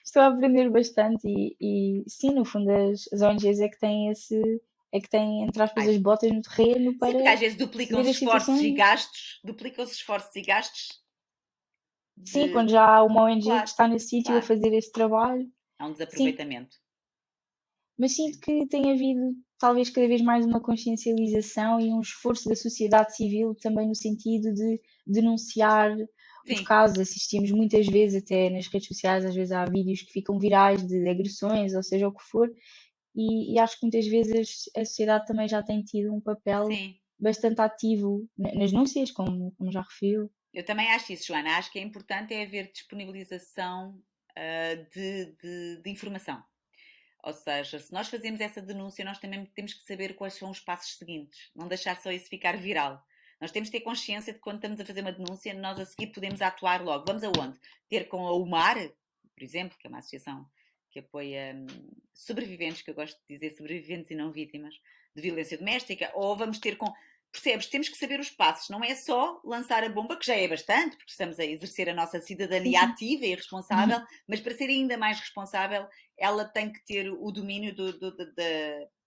estou a aprender bastante e sim, no fundo as ONGs é que têm é que têm, entre aspas, Ai, as botas no terreno sim, porque às para vezes ver as situações. duplicam-se esforços e gastos Sim, de. quando já há uma ONG que Claro, está nesse sítio a claro. fazer esse trabalho, Há um sim, desaproveitamento. mas sinto Sim. que tem havido talvez cada vez mais uma consciencialização e um esforço da sociedade civil também no sentido de denunciar os Sim, casos. Assistimos muitas vezes, até nas redes sociais, às vezes há vídeos que ficam virais de agressões, ou seja o que for, e acho que muitas vezes a sociedade também já tem tido um papel sim. bastante ativo nas denúncias, como já referiu. Eu também acho isso, Joana. Acho que é importante haver disponibilização de informação. Ou seja, se nós fazemos essa denúncia, nós também temos que saber quais são os passos seguintes. Não deixar só isso ficar viral. Nós temos que ter consciência de que quando estamos a fazer uma denúncia, nós a seguir podemos atuar logo. Vamos aonde? Ter com a UMAR, por exemplo, que é uma associação que apoia sobreviventes, que eu gosto de dizer sobreviventes e não vítimas, de violência doméstica, ou vamos ter com... Percebes? Temos que saber os passos, não é só lançar a bomba, que já é bastante, porque estamos a exercer a nossa Sim, cidadania sim. ativa e responsável, mas para ser ainda mais responsável, ela tem que ter o domínio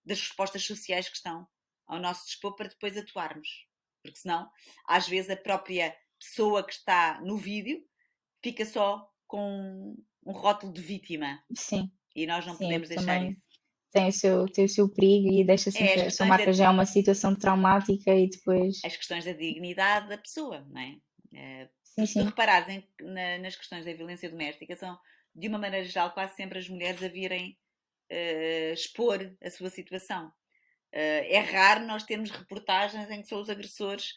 das respostas sociais que estão ao nosso dispor para depois atuarmos. Porque senão, às vezes, a própria pessoa que está no vídeo fica só com um rótulo de vítima. Sim, E nós não sim, podemos deixar também isso. tem o seu perigo e deixa É sempre, a sua marca já é uma situação traumática e depois. as questões da dignidade da pessoa, não é? Sim, Porque se tu sim. reparares nas questões da violência doméstica, são, de uma maneira geral, quase sempre as mulheres a virem expor a sua situação. É raro nós termos reportagens em que são os agressores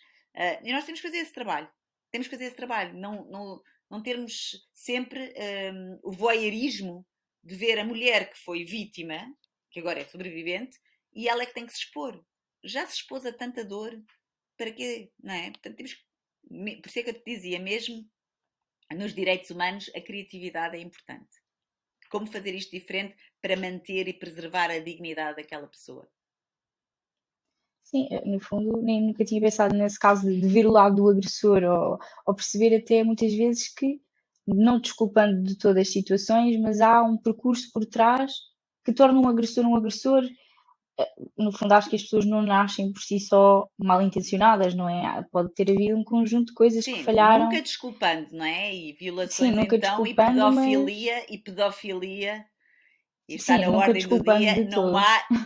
e nós temos que fazer esse trabalho. Temos que fazer esse trabalho. Não termos sempre o voyeurismo de ver a mulher que foi vítima, que agora é sobrevivente, e ela é que tem que se expor. Já se expôs a tanta dor, para quê? Não é? Portanto, por isso é que eu te dizia, mesmo nos direitos humanos, a criatividade é importante. Como fazer isto diferente para manter e preservar a dignidade daquela pessoa. Sim, no fundo, nem nunca tinha pensado nesse caso de ver o lado do agressor ou perceber até muitas vezes que, não desculpando de todas as situações, mas há um percurso por trás que torna um agressor um agressor. No fundo, acho que as pessoas não nascem por si só mal intencionadas, não é? Pode ter havido um conjunto de coisas que Sim, nunca falharam, desculpando, não é? E sim, violações nunca então, desculpando, mas e pedofilia, e está sim, na nunca ordem do desculpando dia, de todo.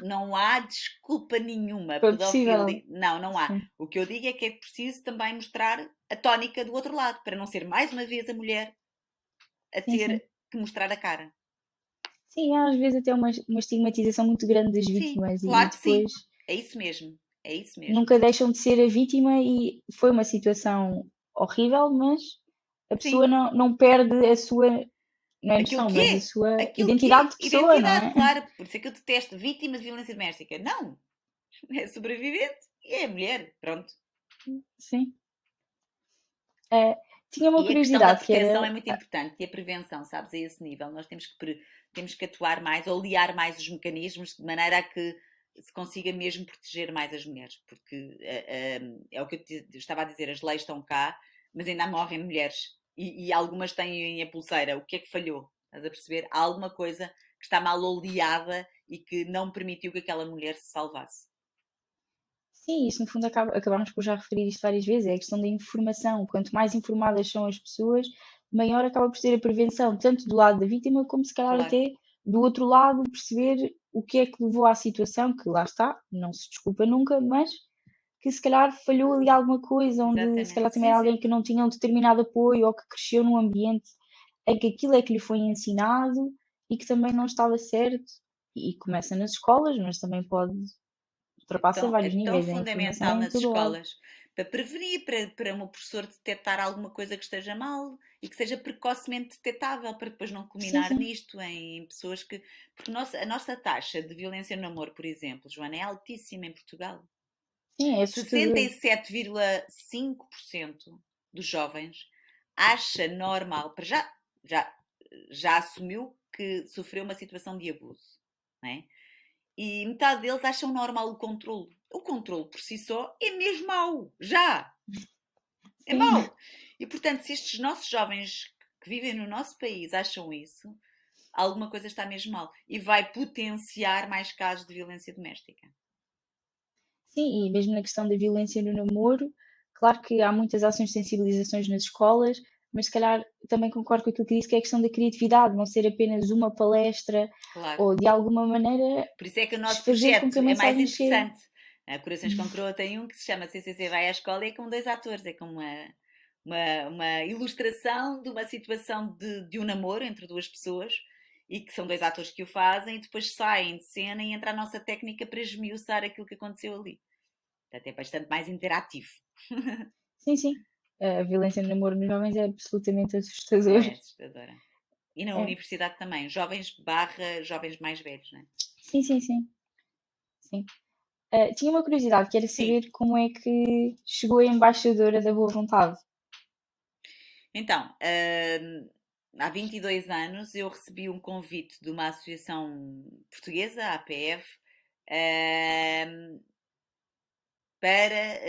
não há desculpa nenhuma. Foi possível, Pedofilia, não há. sim, O que eu digo é que é preciso também mostrar a tónica do outro lado, para não ser mais uma vez a mulher a sim, sim. ter que mostrar a cara. Sim, há às vezes até uma estigmatização muito grande das Sim, vítimas e claro que sim. depois É isso mesmo. É isso mesmo. nunca deixam de ser a vítima e foi uma situação horrível, mas a pessoa Sim. não perde a sua, não é Aquilo noção, que mas a é. sua Aquilo que identidade é. de pessoa, não Identidade, é? claro. Por isso é que eu detesto vítima de violência doméstica. Não. É sobrevivente e é mulher. Pronto. Sim. Eh, tinha uma E a questão da curiosidade que proteção é era, muito importante. E a prevenção, sabes, a esse nível. Nós temos que atuar mais ou liar mais os mecanismos de maneira a que se consiga mesmo proteger mais as mulheres. Porque é o que eu estava a dizer, as leis estão cá, mas ainda morrem mulheres. E algumas têm a pulseira. O que é que falhou? Estás a perceber? Há alguma coisa que está mal oleada e que não permitiu que aquela mulher se salvasse. sim, isso no fundo acabamos por já referir isto várias vezes, é a questão da informação. Quanto mais informadas são as pessoas, maior acaba por ser a prevenção, tanto do lado da vítima como se calhar Claro. até do outro lado, perceber o que é que levou à situação, que lá está, não se desculpa nunca, mas que se calhar falhou ali alguma coisa, onde se calhar Exatamente. também Sim, era sim. alguém que não tinha um determinado apoio ou que cresceu num ambiente em que aquilo é que lhe foi ensinado e que também não estava certo. E começa nas escolas, mas também pode ultrapassa É vários tão níveis, a informação fundamental é em nas todo lado. escolas para prevenir, para um professor detectar alguma coisa que esteja mal e que seja precocemente detectável, para depois não Sim, culminar sim. nisto em pessoas que. Porque a nossa taxa de violência no namoro, por exemplo, Joana, é altíssima em Portugal. Sim, é assustador. 67,5% dos jovens acha normal, já, já assumiu que sofreu uma situação de abuso, não é? E metade deles acham normal o controle. O controle por si só é mesmo mau. Já! É Sim. mau! E portanto, se estes nossos jovens que vivem no nosso país acham isso, alguma coisa está mesmo mal. E vai potenciar mais casos de violência doméstica. Sim, e mesmo na questão da violência no namoro, claro que há muitas ações de sensibilizações nas escolas, mas se calhar também concordo com aquilo que disse, que é a questão da criatividade, não ser apenas uma palestra Claro. ou de alguma maneira Por isso é que o nosso fazer com que projeto a é mais mensagem chegue. interessante. A Corações com Coroa tem um que se chama CCC Vai à Escola e é com dois atores. É com uma ilustração de uma situação de um namoro entre duas pessoas e que são dois atores que o fazem e depois saem de cena e entra a nossa técnica para esmiuçar aquilo que aconteceu ali. Portanto, é bastante mais interativo. Sim, sim. A violência no namoro nos jovens é absolutamente assustador. É assustadora. E na É. universidade também. Jovens mais velhos, não é? Sim, sim, sim. Sim. Tinha uma curiosidade, que era Sim. saber como é que chegou a embaixadora da boa vontade. Então, há 22 anos eu recebi um convite de uma associação portuguesa, a APF, para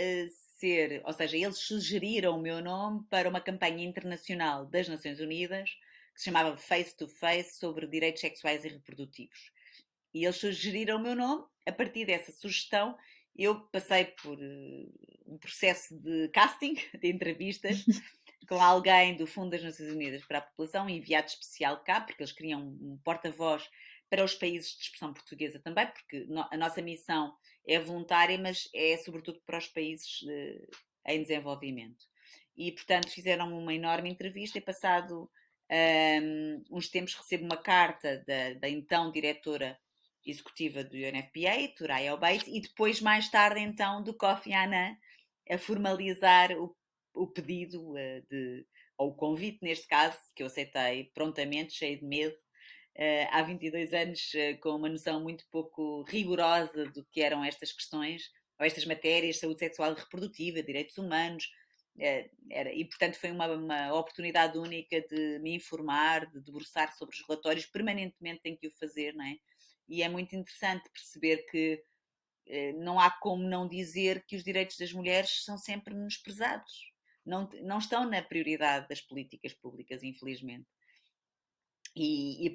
ser, ou seja, eles sugeriram o meu nome para uma campanha internacional das Nações Unidas que se chamava Face to Face sobre direitos sexuais e reprodutivos. E eles sugeriram o meu nome. A partir dessa sugestão, eu passei por um processo de casting, de entrevistas, com alguém do Fundo das Nações Unidas para a População, um enviado especial cá, porque eles queriam um porta-voz para os países de expressão portuguesa também, porque a nossa missão é voluntária, mas é sobretudo para os países em desenvolvimento. E, portanto, fizeram uma enorme entrevista e passado uns tempos recebo uma carta da então diretora executiva do UNFPA, Thoraya Obeid, e depois, mais tarde, então, do Kofi Annan, a formalizar o pedido ou o convite, neste caso, que eu aceitei prontamente, cheio de medo, há 22 anos, com uma noção muito pouco rigorosa do que eram estas questões, ou estas matérias, saúde sexual e reprodutiva, direitos humanos, e portanto foi uma oportunidade única de me informar, de debruçar sobre os relatórios, permanentemente tenho que o fazer, não é? E é muito interessante perceber que não há como não dizer que os direitos das mulheres são sempre menosprezados. Não estão na prioridade das políticas públicas, infelizmente.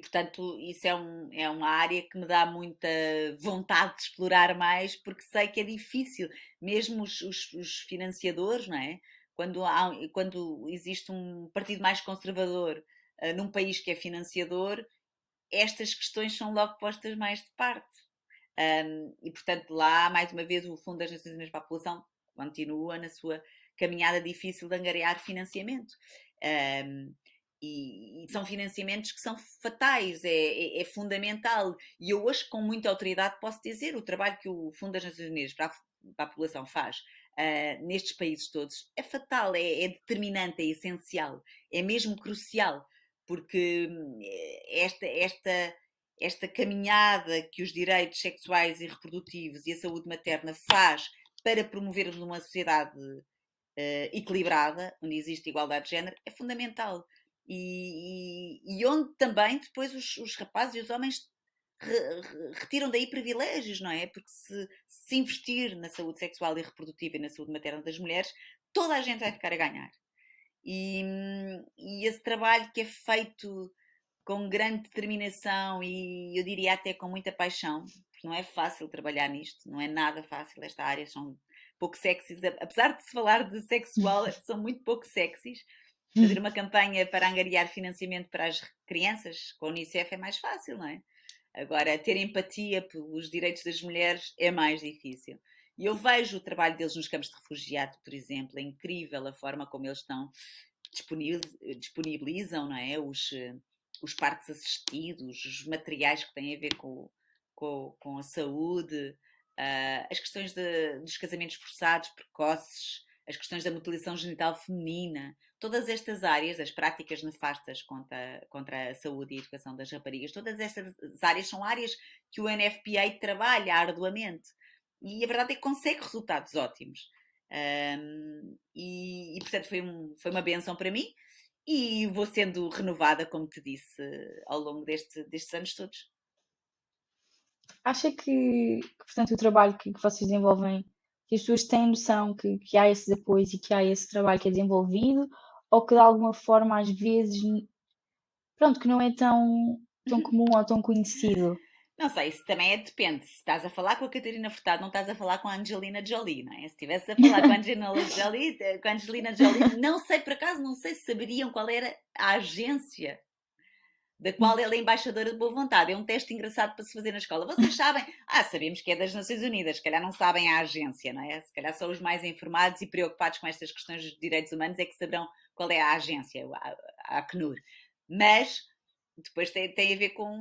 Portanto, isso é uma área que me dá muita vontade de explorar mais, porque sei que é difícil, mesmo os financiadores, não é? Quando existe um partido mais conservador num país que é financiador, estas questões são logo postas mais de parte. E, portanto, lá, mais uma vez, o Fundo das Nações Unidas para a População continua na sua caminhada difícil de angariar financiamento. E são financiamentos que são fatais, é fundamental. E eu hoje, com muita autoridade, posso dizer o trabalho que o Fundo das Nações Unidas para a População faz nestes países todos é fatal, é determinante, é essencial, é mesmo crucial, porque esta caminhada que os direitos sexuais e reprodutivos e a saúde materna faz para promover uma sociedade equilibrada, onde existe igualdade de género, é fundamental. E onde também depois os rapazes e os homens retiram daí privilégios, não é? Porque se investir na saúde sexual e reprodutiva e na saúde materna das mulheres, toda a gente vai ficar a ganhar. E esse trabalho que é feito com grande determinação e eu diria até com muita paixão, porque não é fácil trabalhar nisto, não é nada fácil, esta área são pouco sexys, apesar de se falar de sexual, são muito pouco sexys. Fazer uma campanha para angariar financiamento para as crianças com a Unicef é mais fácil, não é? Agora, ter empatia pelos direitos das mulheres é mais difícil. E eu vejo o trabalho deles nos campos de refugiado, por exemplo, é incrível a forma como eles estão disponibilizam, não é? Os partos assistidos, os materiais que têm a ver com a saúde, as questões dos casamentos forçados, precoces, as questões da mutilação genital feminina, todas estas áreas, as práticas nefastas contra a saúde e a educação das raparigas, todas estas áreas são áreas que o NFPA trabalha arduamente. E a verdade é que consegue resultados ótimos. Portanto foi uma benção para mim e vou sendo renovada, como te disse, ao longo destes anos todos. Acha portanto, o trabalho que vocês desenvolvem, que as pessoas têm noção que há esses apoios e que há esse trabalho que é desenvolvido, ou que de alguma forma às vezes, pronto, que não é tão comum ou tão conhecido? Não sei, isso também depende. Se estás a falar com a Catarina Furtado, não estás a falar com a Angelina Jolie, não é? Se estivesse a falar com a Angelina Jolie, não sei por acaso, não sei se saberiam qual era a agência da qual ela é embaixadora de boa vontade. É um teste engraçado para se fazer na escola. Vocês sabem? Sabemos que é das Nações Unidas, se calhar não sabem a agência, não é? Se calhar só os mais informados e preocupados com estas questões dos direitos humanos é que saberão qual é a agência, a Acnur. Mas depois tem a ver com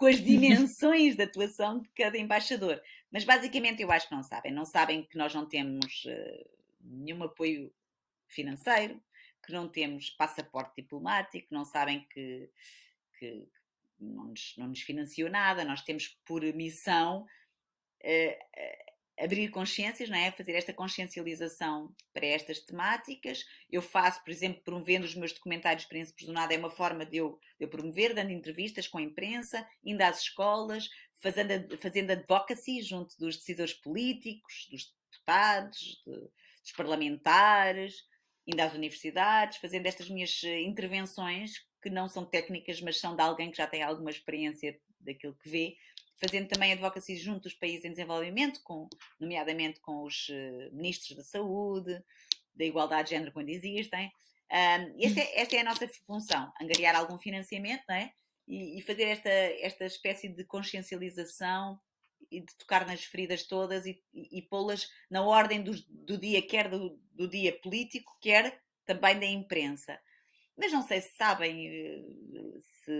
as dimensões da atuação de cada embaixador. Mas basicamente eu acho que não sabem. Não sabem que nós não temos nenhum apoio financeiro, que não temos passaporte diplomático, não sabem que não nos financiou nada, nós temos por missão abrir consciências, não é? Fazer esta consciencialização para estas temáticas. Eu faço, por exemplo, promovendo os meus documentários Príncipes do Nada, é uma forma de eu promover, dando entrevistas com a imprensa, indo às escolas, fazendo advocacy junto dos decisores políticos, dos deputados, dos parlamentares, indo às universidades, fazendo estas minhas intervenções, que não são técnicas, mas são de alguém que já tem alguma experiência daquilo que vê, fazendo também advocacy junto dos países em desenvolvimento, nomeadamente com os ministros da saúde, da igualdade de género quando existem. Esta é a nossa função, angariar algum financiamento, não é? E fazer esta espécie de consciencialização e de tocar nas feridas todas e pô-las na ordem do dia, quer do dia político, quer também da imprensa. Mas não sei se sabem, por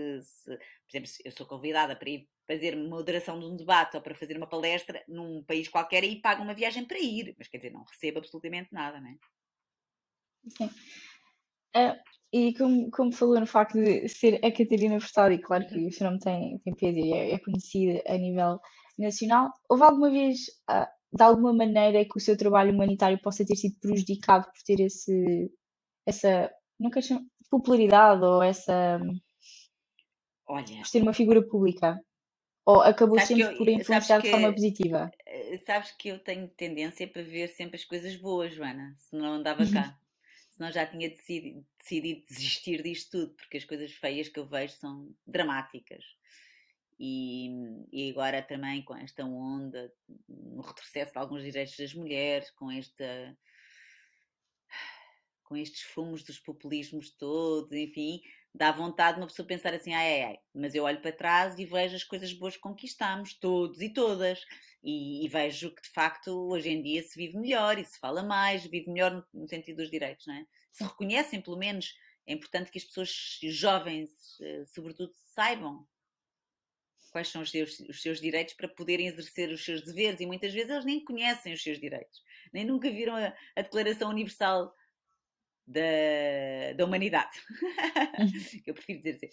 exemplo, eu sou convidada para ir fazer moderação de um debate ou para fazer uma palestra num país qualquer e pago uma viagem para ir, mas quer dizer, não recebo absolutamente nada, não é? Sim. E como falou no facto de ser a Catarina Furtado, e claro que o seu nome tem peso e é conhecido a nível nacional, houve alguma vez, de alguma maneira, que o seu trabalho humanitário possa ter sido prejudicado por ter essa, não quero chamar, popularidade ou Olha, por ser uma figura pública? Ou acabou sempre por sabes influenciar de forma que, positiva? sabes que eu tenho tendência para ver sempre as coisas boas, Joana, senão não andava cá. Senão já tinha decidido desistir disto tudo, porque as coisas feias que eu vejo são dramáticas. E agora também com esta onda, no retrocesso de alguns direitos das mulheres, com estes fumos dos populismos todos, enfim, dá vontade de uma pessoa pensar assim, mas eu olho para trás e vejo as coisas boas que conquistámos, todos e todas, e vejo que de facto hoje em dia se vive melhor e se fala mais, vive melhor no sentido dos direitos, não é? Se reconhecem, pelo menos, é importante que as pessoas jovens, sobretudo, saibam quais são os seus direitos para poderem exercer os seus deveres, e muitas vezes eles nem conhecem os seus direitos, nem nunca viram a Declaração Universal da humanidade, que eu prefiro dizer assim.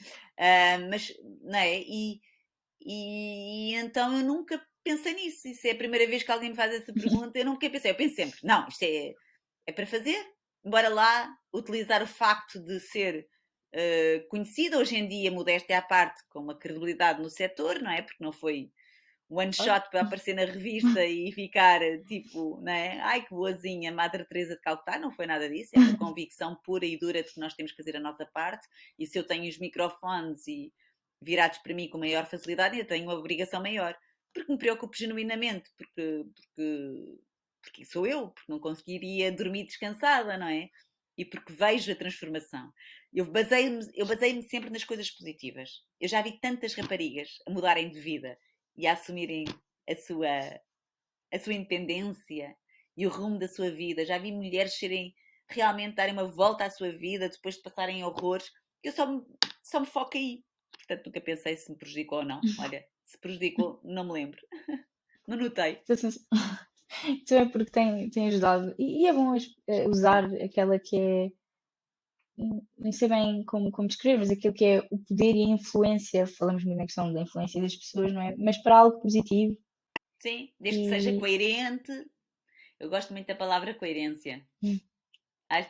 Mas, não é? E então eu nunca pensei nisso. Isso é a primeira vez que alguém me faz essa pergunta. Eu nunca pensei. Eu penso sempre, não, isto é para fazer. Bora lá utilizar o facto de ser conhecida hoje em dia, modéstia à parte, com uma credibilidade no setor, não é? Porque não foi one shot para aparecer na revista e ficar tipo, né? Ai que boazinha, Madre Teresa de Calcutá, não foi nada disso, é uma convicção pura e dura de que nós temos que fazer a nossa parte, e se eu tenho os microfones e virados para mim com maior facilidade, eu tenho uma obrigação maior, porque me preocupo genuinamente, porque sou eu, porque não conseguiria dormir descansada, não é? E porque vejo a transformação. Eu baseio-me sempre nas coisas positivas. Eu já vi tantas raparigas a mudarem de vida e a assumirem a sua independência e o rumo da sua vida. Já vi mulheres realmente darem uma volta à sua vida depois de passarem horrores. Eu só me foco aí. Portanto, nunca pensei se me prejudicou ou não. Olha, se prejudicou, não me lembro. Não notei. Isso é porque tem ajudado. E é bom usar aquela que é, nem sei bem como descrever, mas aquilo que é o poder e a influência. Falamos muito na questão da influência das pessoas, não é? Mas para algo positivo. Sim, desde que seja coerente. Eu gosto muito da palavra coerência.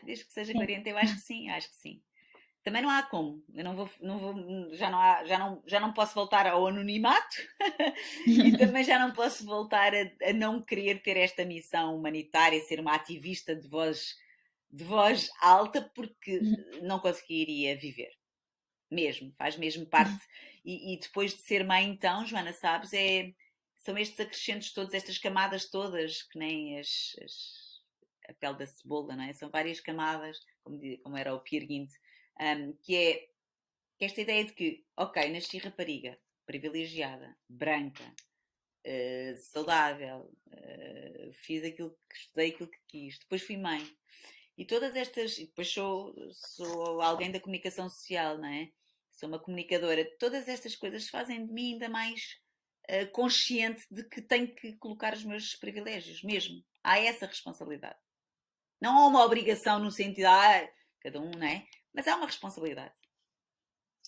Desde que seja coerente, eu acho que sim, Também não há como. Eu não vou, já não posso voltar ao anonimato e também já não posso voltar a não querer ter esta missão humanitária, ser uma ativista de voz alta, porque não conseguiria viver. Mesmo, faz mesmo parte. E depois de ser mãe, então, Joana, sabes, são estes acrescentos todos, estas camadas todas, que nem a pele da cebola, não é? São várias camadas, como era o Peer Gynt, que é esta ideia de que, ok, nasci rapariga, privilegiada, branca, saudável, fiz aquilo que estudei, aquilo que quis, depois fui mãe. E todas estas, e depois sou alguém da comunicação social, não é? Sou uma comunicadora. Todas estas coisas fazem de mim ainda mais consciente de que tenho que colocar os meus privilégios, mesmo. Há essa responsabilidade. Não há uma obrigação no sentido, cada um, não é? Mas há uma responsabilidade.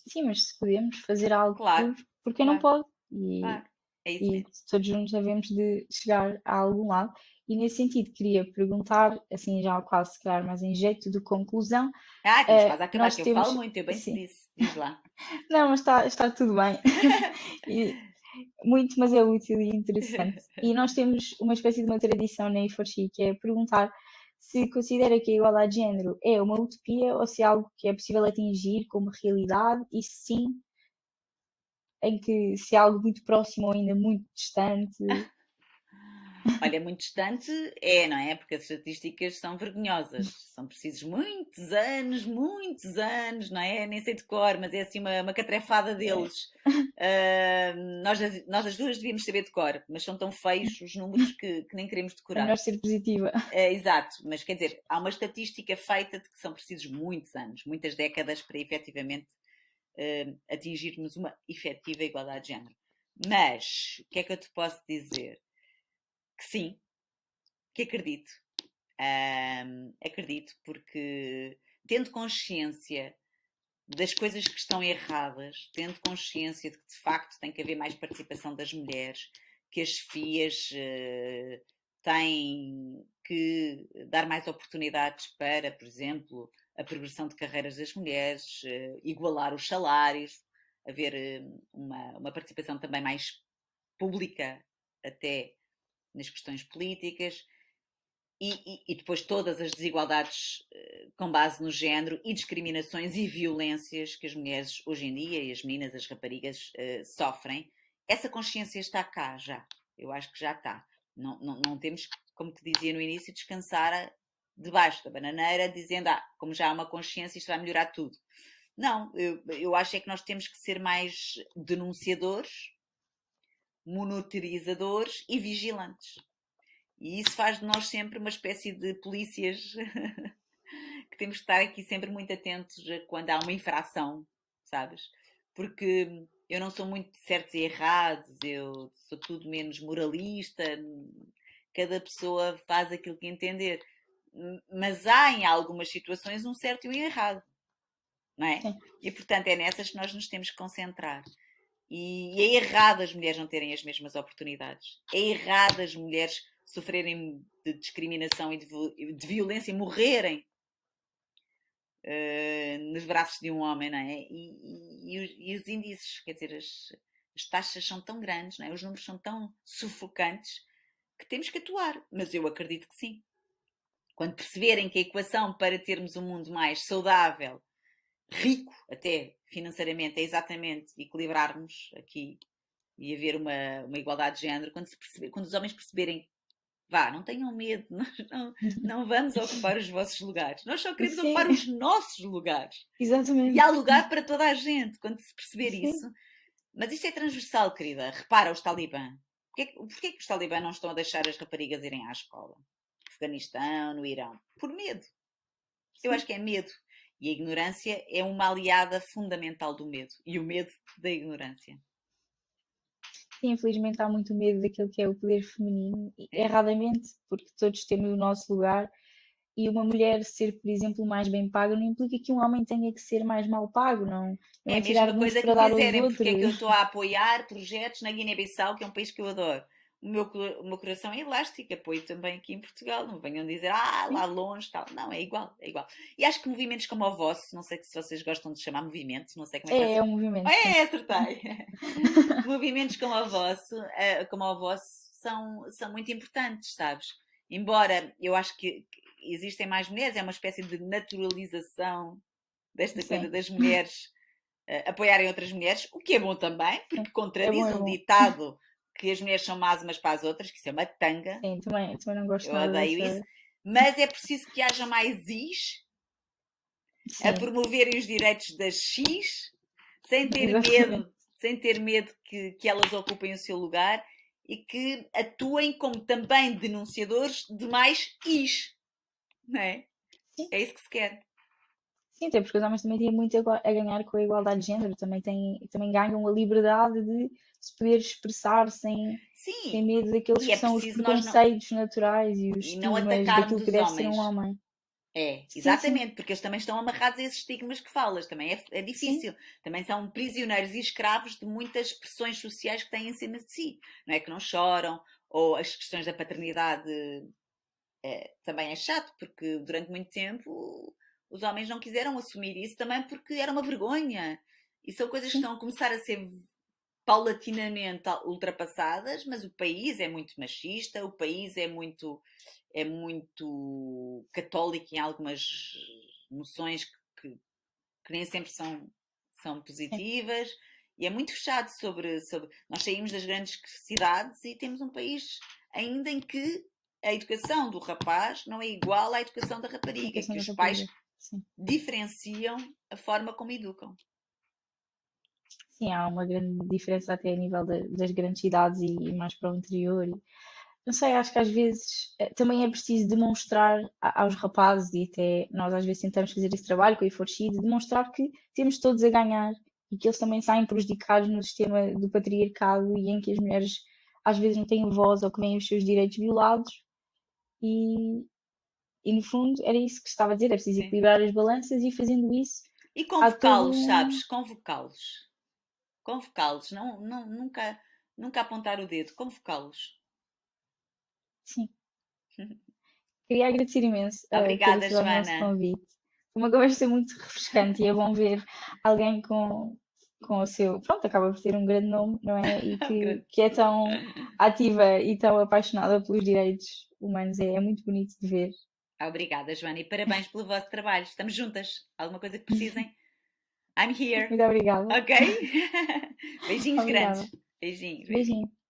Sim, mas se podemos fazer algo, claro, porque não pode? Claro. É isso E mesmo. todos juntos devemos de chegar a algum lado. E nesse sentido, queria perguntar, assim já quase se calhar mais em jeito de conclusão. Estamos quase a acabar, Nós que eu temos. falo muito, eu bem te Sim. disse. Diz lá. Não, mas está tudo bem. Muito, mas é útil e interessante. E nós temos uma espécie de uma tradição na IFORXI, que é perguntar se considera que a igualdade de género é uma utopia ou se é algo que é possível atingir como realidade, e se sim, em que se é algo muito próximo ou ainda muito distante. Olha, muito distante não é? Porque as estatísticas são vergonhosas. São precisos muitos anos, não é? Nem sei de cor, mas é assim uma catrefada É, deles. Nós as duas devíamos saber de cor, mas são tão feios os números que nem queremos é decorar. melhor ser positiva. Exato, mas quer dizer, há uma estatística feita de que são precisos muitos anos, muitas décadas para efetivamente atingirmos uma efetiva igualdade de género. Mas, o que é que eu te posso dizer? Que sim, que acredito. Acredito porque tendo consciência das coisas que estão erradas, tendo consciência de que de facto tem que haver mais participação das mulheres, que as FIAs têm que dar mais oportunidades para, por exemplo, a progressão de carreiras das mulheres, igualar os salários, haver uma participação também mais pública até nas questões políticas. E depois todas as desigualdades com base no género e discriminações e violências que as mulheres hoje em dia, e as meninas, as raparigas, sofrem. Essa consciência está cá já. Eu acho que já está. Não temos, como te dizia no início, descansar debaixo da bananeira dizendo, como já há uma consciência, isto vai melhorar tudo. Não, eu acho é que nós temos que ser mais denunciadores, monitorizadores e vigilantes. E isso faz de nós sempre uma espécie de polícias que temos que estar aqui sempre muito atentos quando há uma infração, sabes? Porque eu não sou muito de certos e errados, eu sou tudo menos moralista, cada pessoa faz aquilo que entender. Mas há em algumas situações um certo e um errado, não é? Sim. E portanto é nessas que nós nos temos que concentrar. E é errado as mulheres não terem as mesmas oportunidades. É errado as mulheres sofrerem de discriminação e de violência e morrerem nos braços de um homem, não é? E os índices, quer dizer, as taxas são tão grandes, não é? Os números são tão sufocantes que temos que atuar. Mas eu acredito que sim. Quando perceberem que a equação para termos um mundo mais saudável, rico até financeiramente, é exatamente equilibrarmos aqui e haver uma igualdade de género, quando os homens perceberem, não tenham medo, nós não vamos ocupar os vossos lugares, nós só queremos ocupar Sim, os nossos lugares. E exatamente. há lugar para toda a gente, quando se perceber Sim. isso. Mas isto é transversal, querida. Repara, os talibã. Porquê que os talibã não estão a deixar as raparigas irem à escola? No Afeganistão, no Irão? Por medo. Eu Sim. acho que é medo. E a ignorância é uma aliada fundamental do medo. E o medo da ignorância. Sim, infelizmente há muito medo daquilo que é o poder feminino, e É. erradamente, porque todos temos o nosso lugar, e uma mulher ser, por exemplo, mais bem paga não implica que um homem tenha que ser mais mal pago, não É é a tirar mesma de uns coisa que para me dar aos dizerem porque é que eu outros. estou a apoiar projetos na Guiné-Bissau, que é um país que eu adoro. O meu coração é elástico, apoio também aqui em Portugal. Não venham dizer, lá Sim, longe, tal. Não, é igual, é igual. E acho que movimentos como o vosso, não sei se vocês gostam de chamar movimentos, não sei como é que é vocês. um movimento, sim. É, acertei! Movimentos como o vosso são muito importantes, sabes? Embora eu acho que existem mais mulheres, é uma espécie de naturalização desta coisa Sim, das mulheres apoiarem outras mulheres, o que é bom também, sim. porque É bom, contradiz é um bom. ditado que as mulheres são más umas para as outras, que isso é uma tanga, Sim, também não gosto eu nada odeio isso, dessa. mas é preciso que haja mais is a Sim, promoverem os direitos das X, sem ter exatamente. medo, sem ter medo que elas ocupem o seu lugar e que atuem como também denunciadores de mais is, não é? Sim, É isso que se quer. sim, até porque os homens também têm muito a ganhar com a igualdade de género, também ganham a liberdade de se poder expressar sem Sim, medo daqueles e que é são os preciso nós não, preconceitos naturais e os e não estigmas atacarmos daquilo que os deve ser um homens. homem. Sim, sim, Exatamente, porque eles também estão amarrados a esses estigmas que falas, também é sim, difícil. Também são prisioneiros e escravos de muitas pressões sociais que têm em cima de si. Não é que não choram, ou as questões da paternidade também é chato, porque durante muito tempo os homens não quiseram assumir isso também porque era uma vergonha. E são coisas que sim, estão a começar a ser paulatinamente ultrapassadas, mas o país é muito machista, o país é muito católico em algumas noções que nem sempre são sim. positivas, e é muito fechado sobre. Nós saímos das grandes cidades e temos um país ainda em que a educação do rapaz não é igual à educação da A rapariga, questão que da os pais rapariga. Sim. diferenciam a forma como educam. Sim, há uma grande diferença até a nível das grandes cidades e mais para o interior. Não sei, acho que às vezes também é preciso demonstrar aos rapazes, e até nós às vezes tentamos fazer esse trabalho com a IFORXI, de demonstrar que temos todos a ganhar e que eles também saem prejudicados no sistema do patriarcado e em que as mulheres às vezes não têm voz ou que veem os seus direitos violados e, e no fundo era isso que estava a dizer, é preciso Sim. equilibrar as balanças e fazendo isso E há todo convocá-los, um... sabes? Convocá-los. Convocá-los. Nunca apontar o dedo. Convocá-los. Sim, queria agradecer imenso ter Obrigada, aceitado o nosso Joana. convite. Foi uma conversa muito refrescante e é bom ver alguém com o seu. Pronto, acaba por ter um grande nome, não é? E que é tão ativa e tão apaixonada pelos direitos humanos. É muito bonito de ver. Obrigada, Joana, e parabéns pelo vosso trabalho. Estamos juntas. Alguma coisa que precisem? I'm here. Muito obrigada. Ok? Beijinhos grandes. Obrigada. Beijinhos, beijinhos. Beijinho.